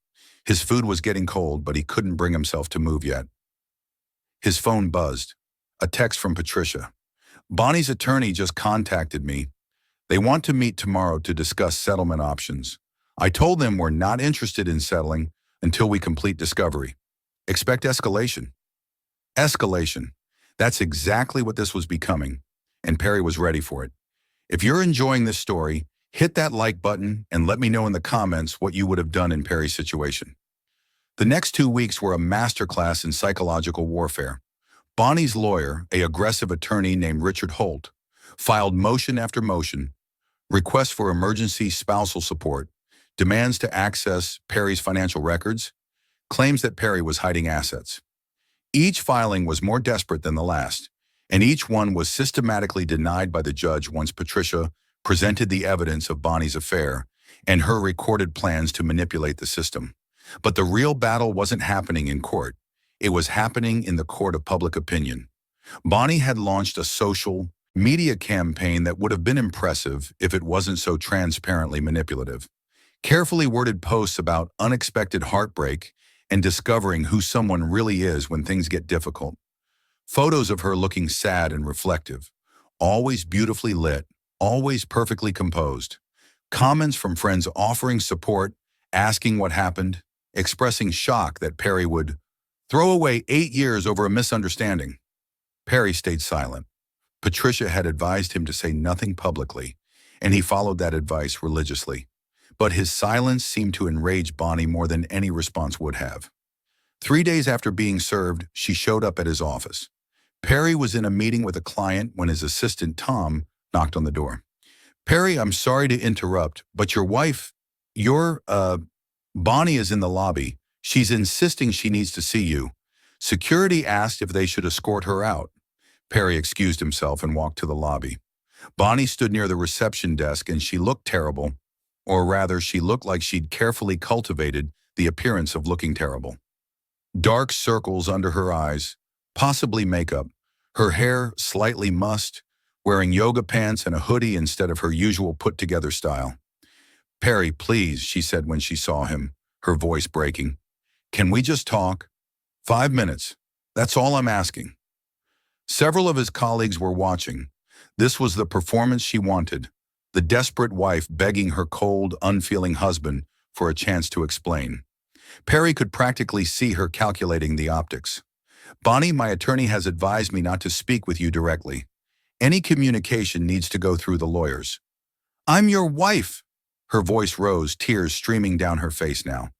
Speaker 1: His food was getting cold, but he couldn't bring himself to move yet. His phone buzzed. A text from Patricia. Bonnie's attorney just contacted me. They want to meet tomorrow to discuss settlement options. I told them we're not interested in settling, until we complete discovery. Expect escalation. Escalation. That's exactly what this was becoming, and Perry was ready for it. If you're enjoying this story, hit that like button and let me know in the comments what you would have done in Perry's situation. The next 2 weeks were a masterclass in psychological warfare. Bonnie's lawyer, an aggressive attorney named Richard Holt, filed motion after motion, requests for emergency spousal support, demands to access Perry's financial records, claims that Perry was hiding assets. Each filing was more desperate than the last, and each one was systematically denied by the judge once Patricia presented the evidence of Bonnie's affair and her recorded plans to manipulate the system. But the real battle wasn't happening in court. It was happening in the court of public opinion. Bonnie had launched a social media campaign that would have been impressive if it wasn't so transparently manipulative. Carefully worded posts about unexpected heartbreak and discovering who someone really is when things get difficult. Photos of her looking sad and reflective, always beautifully lit, always perfectly composed. Comments from friends offering support, asking what happened, expressing shock that Perry would throw away 8 years over a misunderstanding. Perry stayed silent. Patricia had advised him to say nothing publicly, and he followed that advice religiously. But his silence seemed to enrage Bonnie more than any response would have. 3 days after being served, she showed up at his office. Perry was in a meeting with a client when his assistant, Tom, knocked on the door. "Perry, I'm sorry to interrupt, but your wife, Bonnie is in the lobby. She's insisting she needs to see you. Security asked if they should escort her out." Perry excused himself and walked to the lobby. Bonnie stood near the reception desk and she looked terrible, or rather, she looked like she'd carefully cultivated the appearance of looking terrible. Dark circles under her eyes, possibly makeup, her hair slightly mussed, wearing yoga pants and a hoodie instead of her usual put-together style. "Perry, please," she said when she saw him, her voice breaking. "Can we just talk? 5 minutes. That's all I'm asking." Several of his colleagues were watching. This was the performance she wanted, the desperate wife begging her cold, unfeeling husband for a chance to explain. Perry could practically see her calculating the optics. "Bonnie, my attorney has advised me not to speak with you directly. Any communication needs to go through the lawyers." "I'm your wife." Her voice rose, tears streaming down her face now.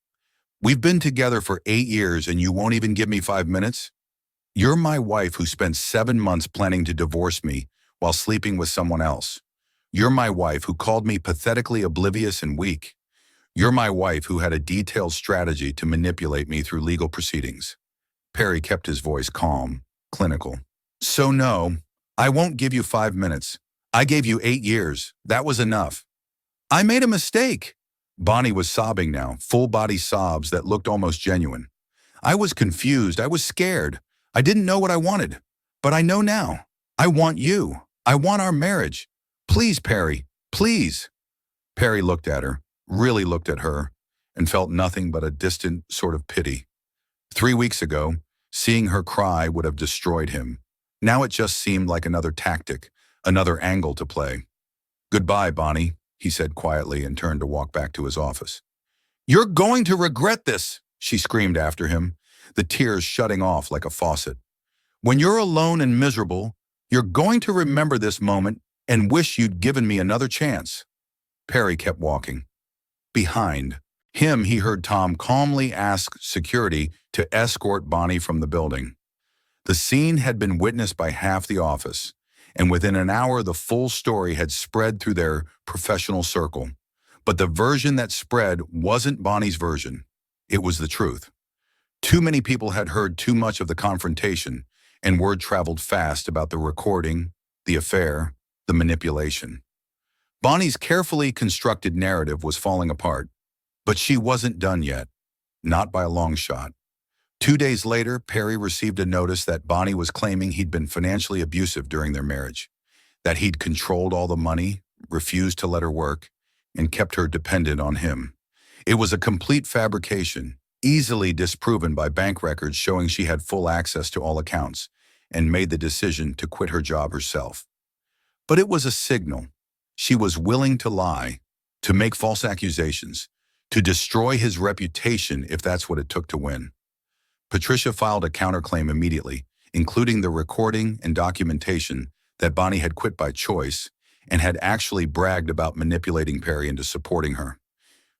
Speaker 1: "We've been together for 8 years and you won't even give me 5 minutes? You're my wife who spent 7 months planning to divorce me while sleeping with someone else. You're my wife who called me pathetically oblivious and weak. You're my wife who had a detailed strategy to manipulate me through legal proceedings." Perry kept his voice calm, clinical. "So no, I won't give you 5 minutes. I gave you 8 years. That was enough." "I made a mistake." Bonnie was sobbing now, full-body sobs that looked almost genuine. "I was confused. I was scared. I didn't know what I wanted. But I know now. I want you. I want our marriage. Please, Perry, please." Perry looked at her, really looked at her, and felt nothing but a distant sort of pity. 3 weeks ago, seeing her cry would have destroyed him. Now it just seemed like another tactic, another angle to play. "Goodbye, Bonnie," he said quietly and turned to walk back to his office. "You're going to regret this," she screamed after him, the tears shutting off like a faucet. "When you're alone and miserable, you're going to remember this moment and wish you'd given me another chance." Perry kept walking. Behind him, he heard Tom calmly ask security to escort Bonnie from the building. The scene had been witnessed by half the office, and within an hour the full story had spread through their professional circle. But the version that spread wasn't Bonnie's version. It was the truth. Too many people had heard too much of the confrontation, and word traveled fast about the recording, the affair, the manipulation. Bonnie's carefully constructed narrative was falling apart, but she wasn't done yet, not by a long shot. 2 days later, Perry received a notice that Bonnie was claiming he'd been financially abusive during their marriage, that he'd controlled all the money, refused to let her work, and kept her dependent on him. It was a complete fabrication, easily disproven by bank records showing she had full access to all accounts and made the decision to quit her job herself. But it was a signal. She was willing to lie, to make false accusations, to destroy his reputation if that's what it took to win. Patricia filed a counterclaim immediately, including the recording and documentation that Bonnie had quit by choice and had actually bragged about manipulating Perry into supporting her.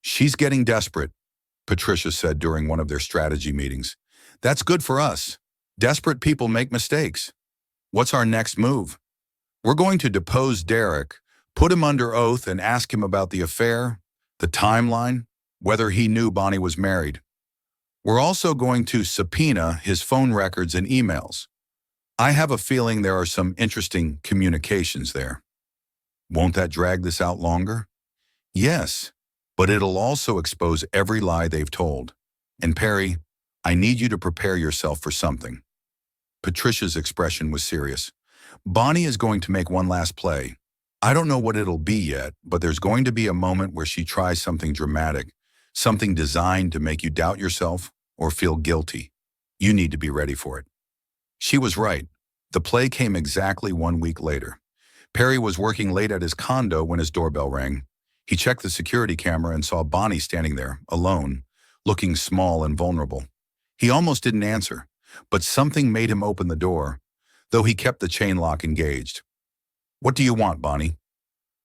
Speaker 1: "She's getting desperate," Patricia said during one of their strategy meetings. "That's good for us. Desperate people make mistakes. What's our next move? We're going to depose Derek, put him under oath and ask him about the affair, the timeline, whether he knew Bonnie was married. We're also going to subpoena his phone records and emails. I have a feeling there are some interesting communications there." "Won't that drag this out longer?" "Yes, but it'll also expose every lie they've told. And Perry, I need you to prepare yourself for something." Patricia's expression was serious. "Bonnie is going to make one last play. I don't know what it'll be yet, but there's going to be a moment where she tries something dramatic, something designed to make you doubt yourself or feel guilty. You need to be ready for it." She was right. The play came exactly 1 week later. Perry was working late at his condo when his doorbell rang. He checked the security camera and saw Bonnie standing there, alone, looking small and vulnerable. He almost didn't answer, but something made him open the door, though he kept the chain lock engaged. "What do you want, Bonnie?"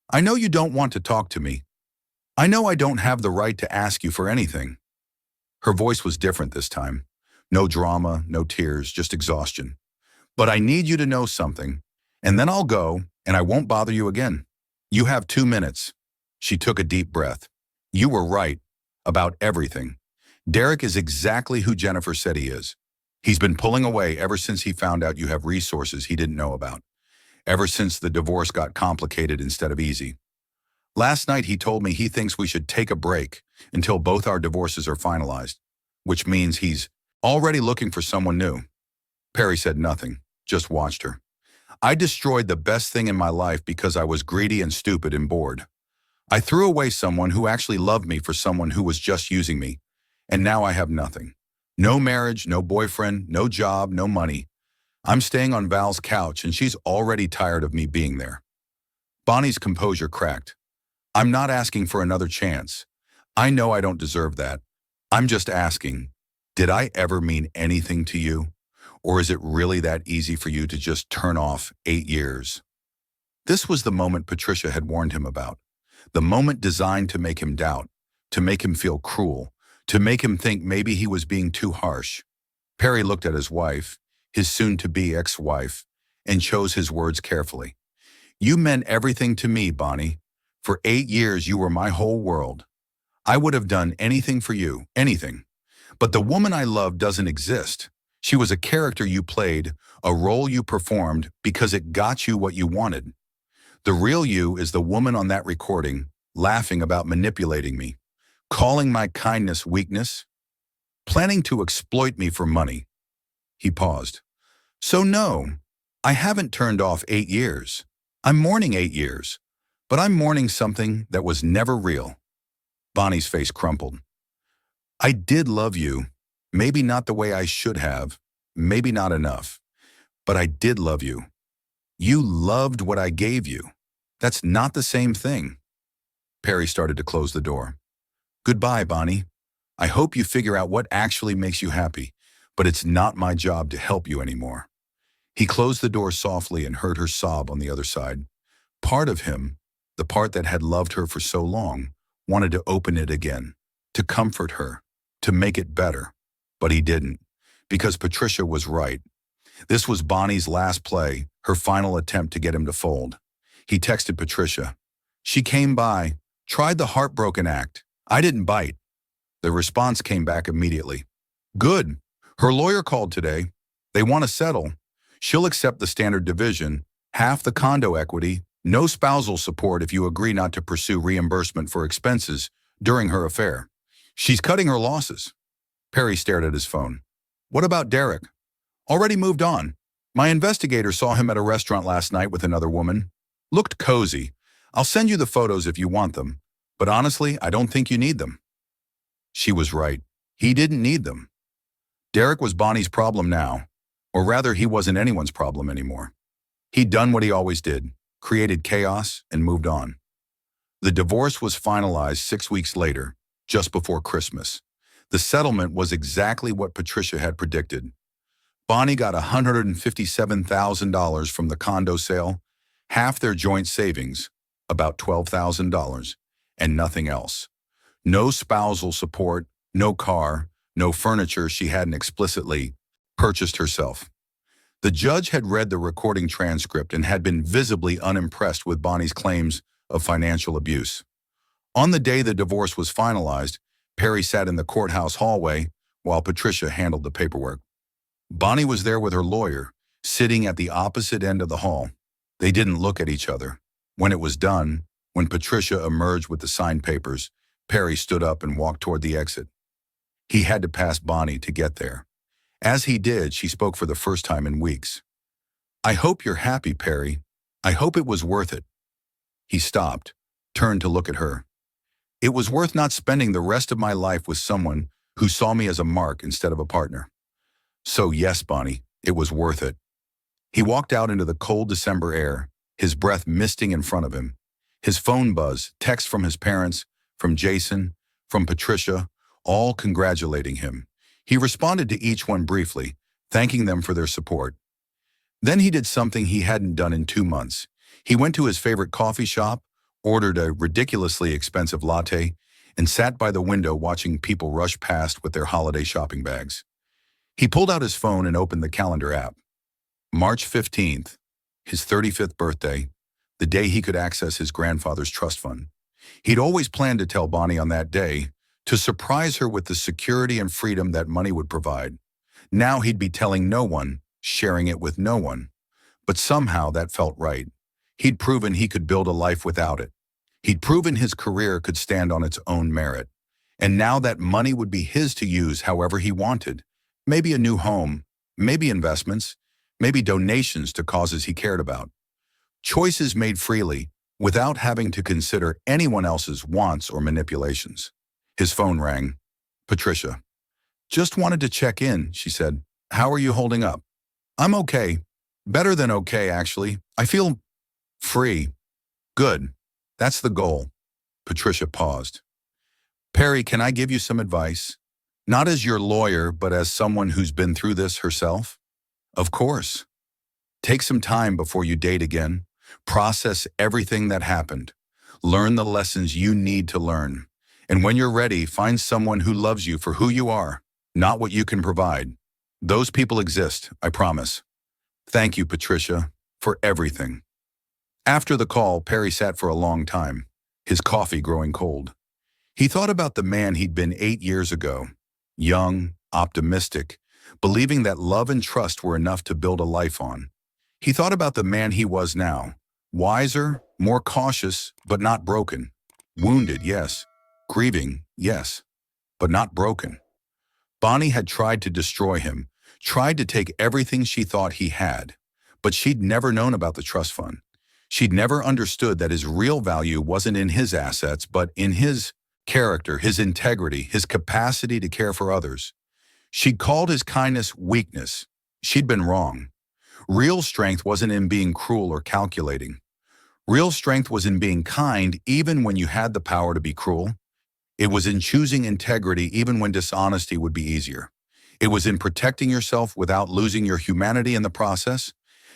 Speaker 1: "I know you don't want to talk to me. I know I don't have the right to ask you for anything." Her voice was different this time. No drama, no tears, just exhaustion. "But I need you to know something, and then I'll go, and I won't bother you again. You have 2 minutes." She took a deep breath. "You were right about everything. Derek is exactly who Jennifer said he is. He's been pulling away ever since he found out you have resources he didn't know about. Ever since the divorce got complicated instead of easy. Last night he told me he thinks we should take a break until both our divorces are finalized, which means he's already looking for someone new." Perry said nothing, just watched her. "I destroyed the best thing in my life because I was greedy and stupid and bored. I threw away someone who actually loved me for someone who was just using me, and now I have nothing. No marriage, no boyfriend, no job, no money. I'm staying on Val's couch and she's already tired of me being there." Bonnie's composure cracked. "I'm not asking for another chance. I know I don't deserve that. I'm just asking, did I ever mean anything to you? Or is it really that easy for you to just turn off 8 years?" This was the moment Patricia had warned him about. The moment designed to make him doubt, to make him feel cruel, to make him think maybe he was being too harsh. Perry looked at his wife, his soon-to-be ex-wife, and chose his words carefully. "You meant everything to me, Bonnie. For 8 years you were my whole world. I would have done anything for you, anything. But the woman I loved doesn't exist. She was a character you played, a role you performed because it got you what you wanted. The real you is the woman on that recording, laughing about manipulating me, calling my kindness weakness, planning to exploit me for money." He paused. "So no, I haven't turned off 8 years. I'm mourning 8 years, but I'm mourning something that was never real." Bonnie's face crumpled. "I did love you, maybe not the way I should have, maybe not enough, but I did love you. You loved what I gave you. That's not the same thing." Perry started to close the door. "Goodbye, Bonnie. I hope you figure out what actually makes you happy, but it's not my job to help you anymore." He closed the door softly and heard her sob on the other side. Part of him, the part that had loved her for so long, wanted to open it again, to comfort her, to make it better. But he didn't, because Patricia was right. This was Bonnie's last play, her final attempt to get him to fold. He texted Patricia. "She came by, tried the heartbroken act. I didn't bite." The response came back immediately. "Good. Her lawyer called today. They want to settle. She'll accept the standard division, half the condo equity, no spousal support if you agree not to pursue reimbursement for expenses during her affair. She's cutting her losses." Perry stared at his phone. "What about Derek?" "Already moved on. My investigator saw him at a restaurant last night with another woman. Looked cozy. I'll send you the photos if you want them, but honestly, I don't think you need them." She was right. He didn't need them. Derek was Bonnie's problem now, or rather, he wasn't anyone's problem anymore. He'd done what he always did, created chaos, and moved on. The divorce was finalized 6 weeks later, just before Christmas. The settlement was exactly what Patricia had predicted. Bonnie got $157,000 from the condo sale, half their joint savings, about $12,000, and nothing else. No spousal support, no car, no furniture she hadn't explicitly purchased herself. The judge had read the recording transcript and had been visibly unimpressed with Bonnie's claims of financial abuse. On the day the divorce was finalized, Perry sat in the courthouse hallway while Patricia handled the paperwork. Bonnie was there with her lawyer, sitting at the opposite end of the hall. They didn't look at each other. When it was done, when Patricia emerged with the signed papers, Perry stood up and walked toward the exit. He had to pass Bonnie to get there. As he did, she spoke for the first time in weeks. "I hope you're happy, Perry. I hope it was worth it." He stopped, turned to look at her. "It was worth not spending the rest of my life with someone who saw me as a mark instead of a partner." "So yes, Bonnie, it was worth it." He walked out into the cold December air, his breath misting in front of him. His phone buzzed, texts from his parents, from Jason, from Patricia, all congratulating him. He responded to each one briefly, thanking them for their support. Then he did something he hadn't done in 2 months. He went to his favorite coffee shop, ordered a ridiculously expensive latte, and sat by the window watching people rush past with their holiday shopping bags. He pulled out his phone and opened the calendar app. March 15th, his 35th birthday, the day he could access his grandfather's trust fund. He'd always planned to tell Bonnie on that day, to surprise her with the security and freedom that money would provide. Now he'd be telling no one, sharing it with no one. But somehow that felt right. He'd proven he could build a life without it. He'd proven his career could stand on its own merit. And now that money would be his to use however he wanted. Maybe a new home, maybe investments, maybe donations to causes he cared about. Choices made freely, without having to consider anyone else's wants or manipulations. His phone rang. "Patricia." "Just wanted to check in," she said. "How are you holding up?" "I'm okay. Better than okay, actually. I feel free." "Good. That's the goal." Patricia paused. "Perry, can I give you some advice? Not as your lawyer, but as someone who's been through this herself?" "Of course." "Take some time before you date again. Process everything that happened. Learn the lessons you need to learn. And when you're ready, find someone who loves you for who you are, not what you can provide. Those people exist, I promise." "Thank you, Patricia, for everything." After the call, Perry sat for a long time, his coffee growing cold. He thought about the man he'd been 8 years ago, young, optimistic, believing that love and trust were enough to build a life on. He thought about the man he was now, wiser, more cautious, but not broken. Wounded, yes. Grieving, yes. But not broken. Bonnie had tried to destroy him, tried to take everything she thought he had. But she'd never known about the trust fund. She'd never understood that his real value wasn't in his assets, but in his character, his integrity, his capacity to care for others. She'd called his kindness weakness. She'd been wrong. Real strength wasn't in being cruel or calculating. Real strength was in being kind even when you had the power to be cruel. It was in choosing integrity even when dishonesty would be easier. It was in protecting yourself without losing your humanity in the process.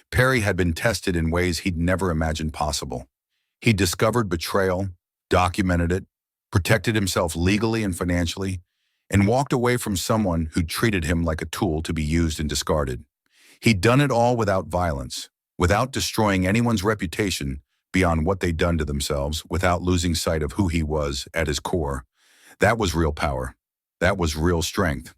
Speaker 1: Perry had been tested in ways he'd never imagined possible. He discovered betrayal, documented it, protected himself legally and financially, and walked away from someone who treated him like a tool to be used and discarded. He'd done it all without violence, without destroying anyone's reputation beyond what they'd done to themselves, without losing sight of who he was at his core. That was real power. That was real strength.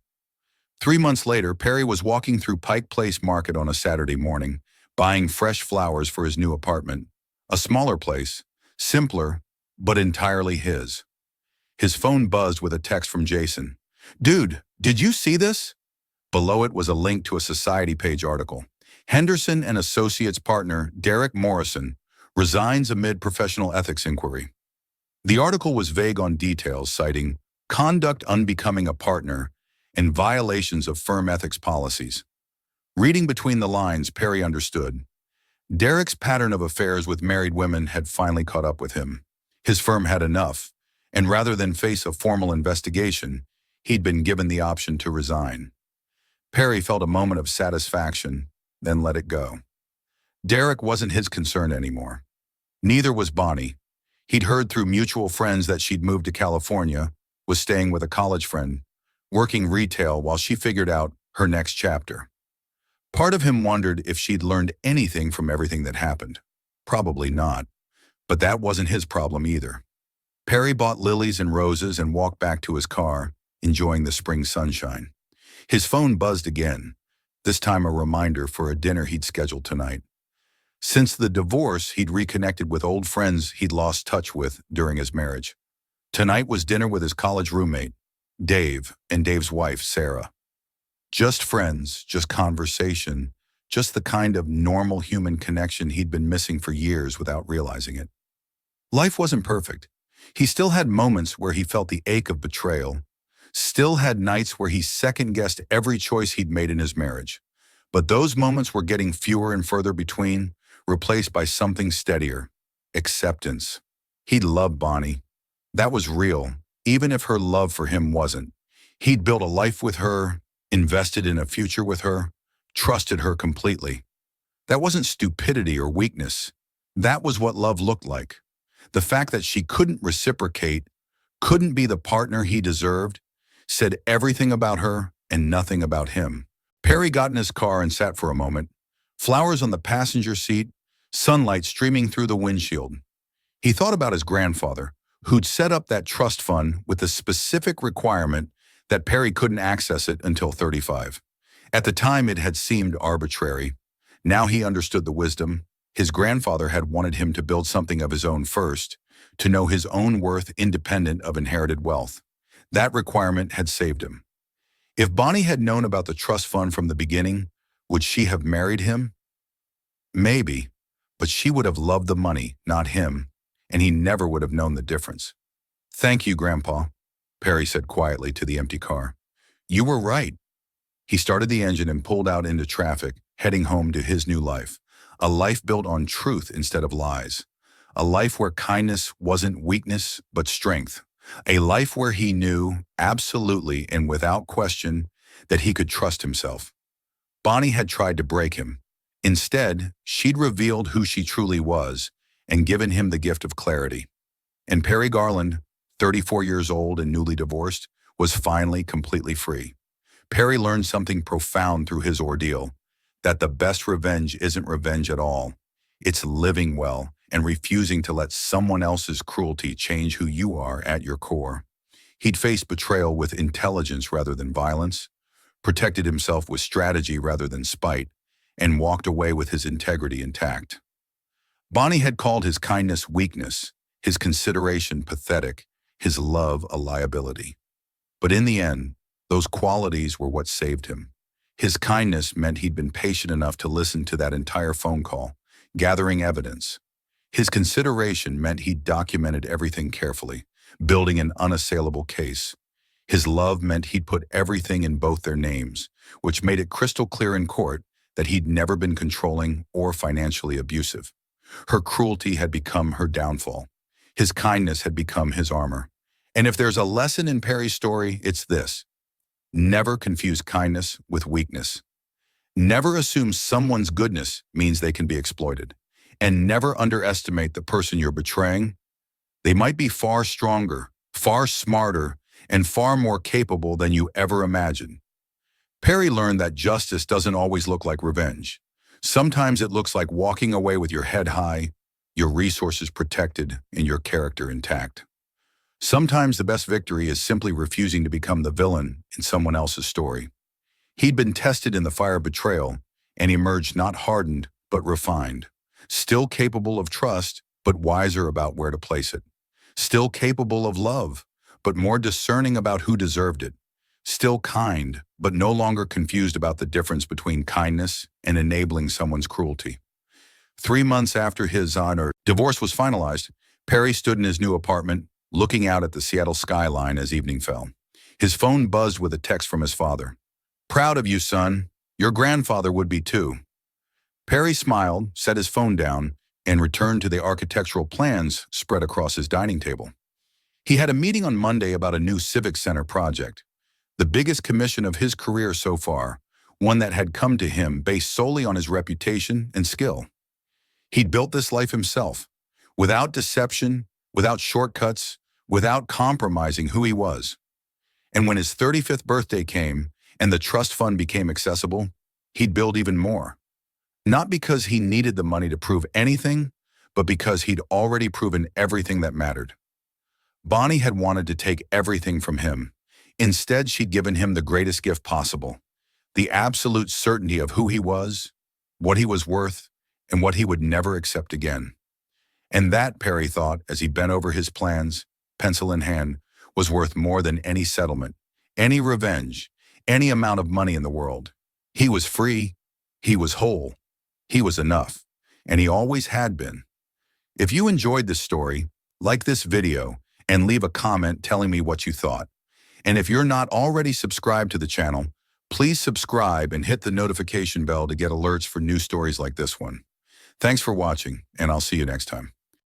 Speaker 1: 3 months later, Perry was walking through Pike Place Market on a Saturday morning, buying fresh flowers for his new apartment. A smaller place, simpler, but entirely his. His phone buzzed with a text from Jason. "Dude, did you see this?" Below it was a link to a Society page article. Henderson and Associates partner Derek Morrison resigns amid professional ethics inquiry. The article was vague on details, citing conduct unbecoming a partner and violations of firm ethics policies. Reading between the lines, Perry understood. Derek's pattern of affairs with married women had finally caught up with him. His firm had enough, And rather than face a formal investigation, he'd been given the option to resign. Perry felt a moment of satisfaction, then let it go. Derek wasn't his concern anymore. Neither was Bonnie. He'd heard through mutual friends that she'd moved to California, was staying with a college friend, working retail while she figured out her next chapter. Part of him wondered if she'd learned anything from everything that happened. Probably not. But that wasn't his problem either. Perry bought lilies and roses and walked back to his car, enjoying the spring sunshine. His phone buzzed again, this time a reminder for a dinner he'd scheduled tonight. Since the divorce, he'd reconnected with old friends he'd lost touch with during his marriage. Tonight was dinner with his college roommate, Dave, and Dave's wife, Sarah. Just friends, just conversation, just the kind of normal human connection he'd been missing for years without realizing it. Life wasn't perfect. He still had moments where he felt the ache of betrayal, still had nights where he second-guessed every choice he'd made in his marriage. But those moments were getting fewer and further between, replaced by something steadier: acceptance. He'd loved Bonnie. That was real, even if her love for him wasn't. He'd built a life with her, invested in a future with her, trusted her completely. That wasn't stupidity or weakness. That was what love looked like. The fact that she couldn't reciprocate, couldn't be the partner he deserved, said everything about her and nothing about him. Perry got in his car and sat for a moment, flowers on the passenger seat, sunlight streaming through the windshield. He thought about his grandfather, who'd set up that trust fund with the specific requirement that Perry couldn't access it until 35. At the time, it had seemed arbitrary. Now he understood the wisdom. His grandfather had wanted him to build something of his own first, to know his own worth independent of inherited wealth. That requirement had saved him. If Bonnie had known about the trust fund from the beginning, would she have married him? Maybe, but she would have loved the money, not him, and he never would have known the difference. "Thank you, Grandpa," Perry said quietly to the empty car. "You were right." He started the engine and pulled out into traffic, heading home to his new life. A life built on truth instead of lies. A life where kindness wasn't weakness, but strength. A life where he knew, absolutely and without question, that he could trust himself. Bonnie had tried to break him. Instead, she'd revealed who she truly was and given him the gift of clarity. And Perry Garland, 34 years old and newly divorced, was finally completely free. Perry learned something profound through his ordeal, that the best revenge isn't revenge at all. It's living well and refusing to let someone else's cruelty change who you are at your core. He'd faced betrayal with intelligence rather than violence, protected himself with strategy rather than spite, and walked away with his integrity intact. Bonnie had called his kindness weakness, his consideration pathetic, his love a liability. But in the end, those qualities were what saved him. His kindness meant he'd been patient enough to listen to that entire phone call, gathering evidence. His consideration meant he'd documented everything carefully, building an unassailable case. His love meant he'd put everything in both their names, which made it crystal clear in court that he'd never been controlling or financially abusive. Her cruelty had become her downfall. His kindness had become his armor. And if there's a lesson in Perry's story, it's this: never confuse kindness with weakness. Never assume someone's goodness means they can be exploited. And never underestimate the person you're betraying. They might be far stronger, far smarter, and far more capable than you ever imagined. Perry learned that justice doesn't always look like revenge. Sometimes it looks like walking away with your head high, your resources protected, and your character intact. Sometimes the best victory is simply refusing to become the villain in someone else's story. He'd been tested in the fire of betrayal and emerged not hardened, but refined. Still capable of trust, but wiser about where to place it. Still capable of love, but more discerning about who deserved it. Still kind, but no longer confused about the difference between kindness and enabling someone's cruelty. 3 months after his divorce was finalized, Perry stood in his new apartment, looking out at the Seattle skyline as evening fell. His phone buzzed with a text from his father. "Proud of you, son. Your grandfather would be too." Perry smiled, set his phone down, and returned to the architectural plans spread across his dining table. He had a meeting on Monday about a new civic center project, the biggest commission of his career so far, one that had come to him based solely on his reputation and skill. He'd built this life himself, without deception, without shortcuts, without compromising who he was. And when his 35th birthday came and the trust fund became accessible, he'd build even more. Not because he needed the money to prove anything, but because he'd already proven everything that mattered. Bonnie had wanted to take everything from him. Instead, she'd given him the greatest gift possible, the absolute certainty of who he was, what he was worth, and what he would never accept again. And that, Perry thought, as he bent over his plans, pencil in hand, was worth more than any settlement, any revenge, any amount of money in the world. He was free, he was whole, he was enough, and he always had been. If you enjoyed this story, like this video and leave a comment telling me what you thought. And if you're not already subscribed to the channel, please subscribe and hit the notification bell to get alerts for new stories like this one. Thanks for watching, and I'll see you next time.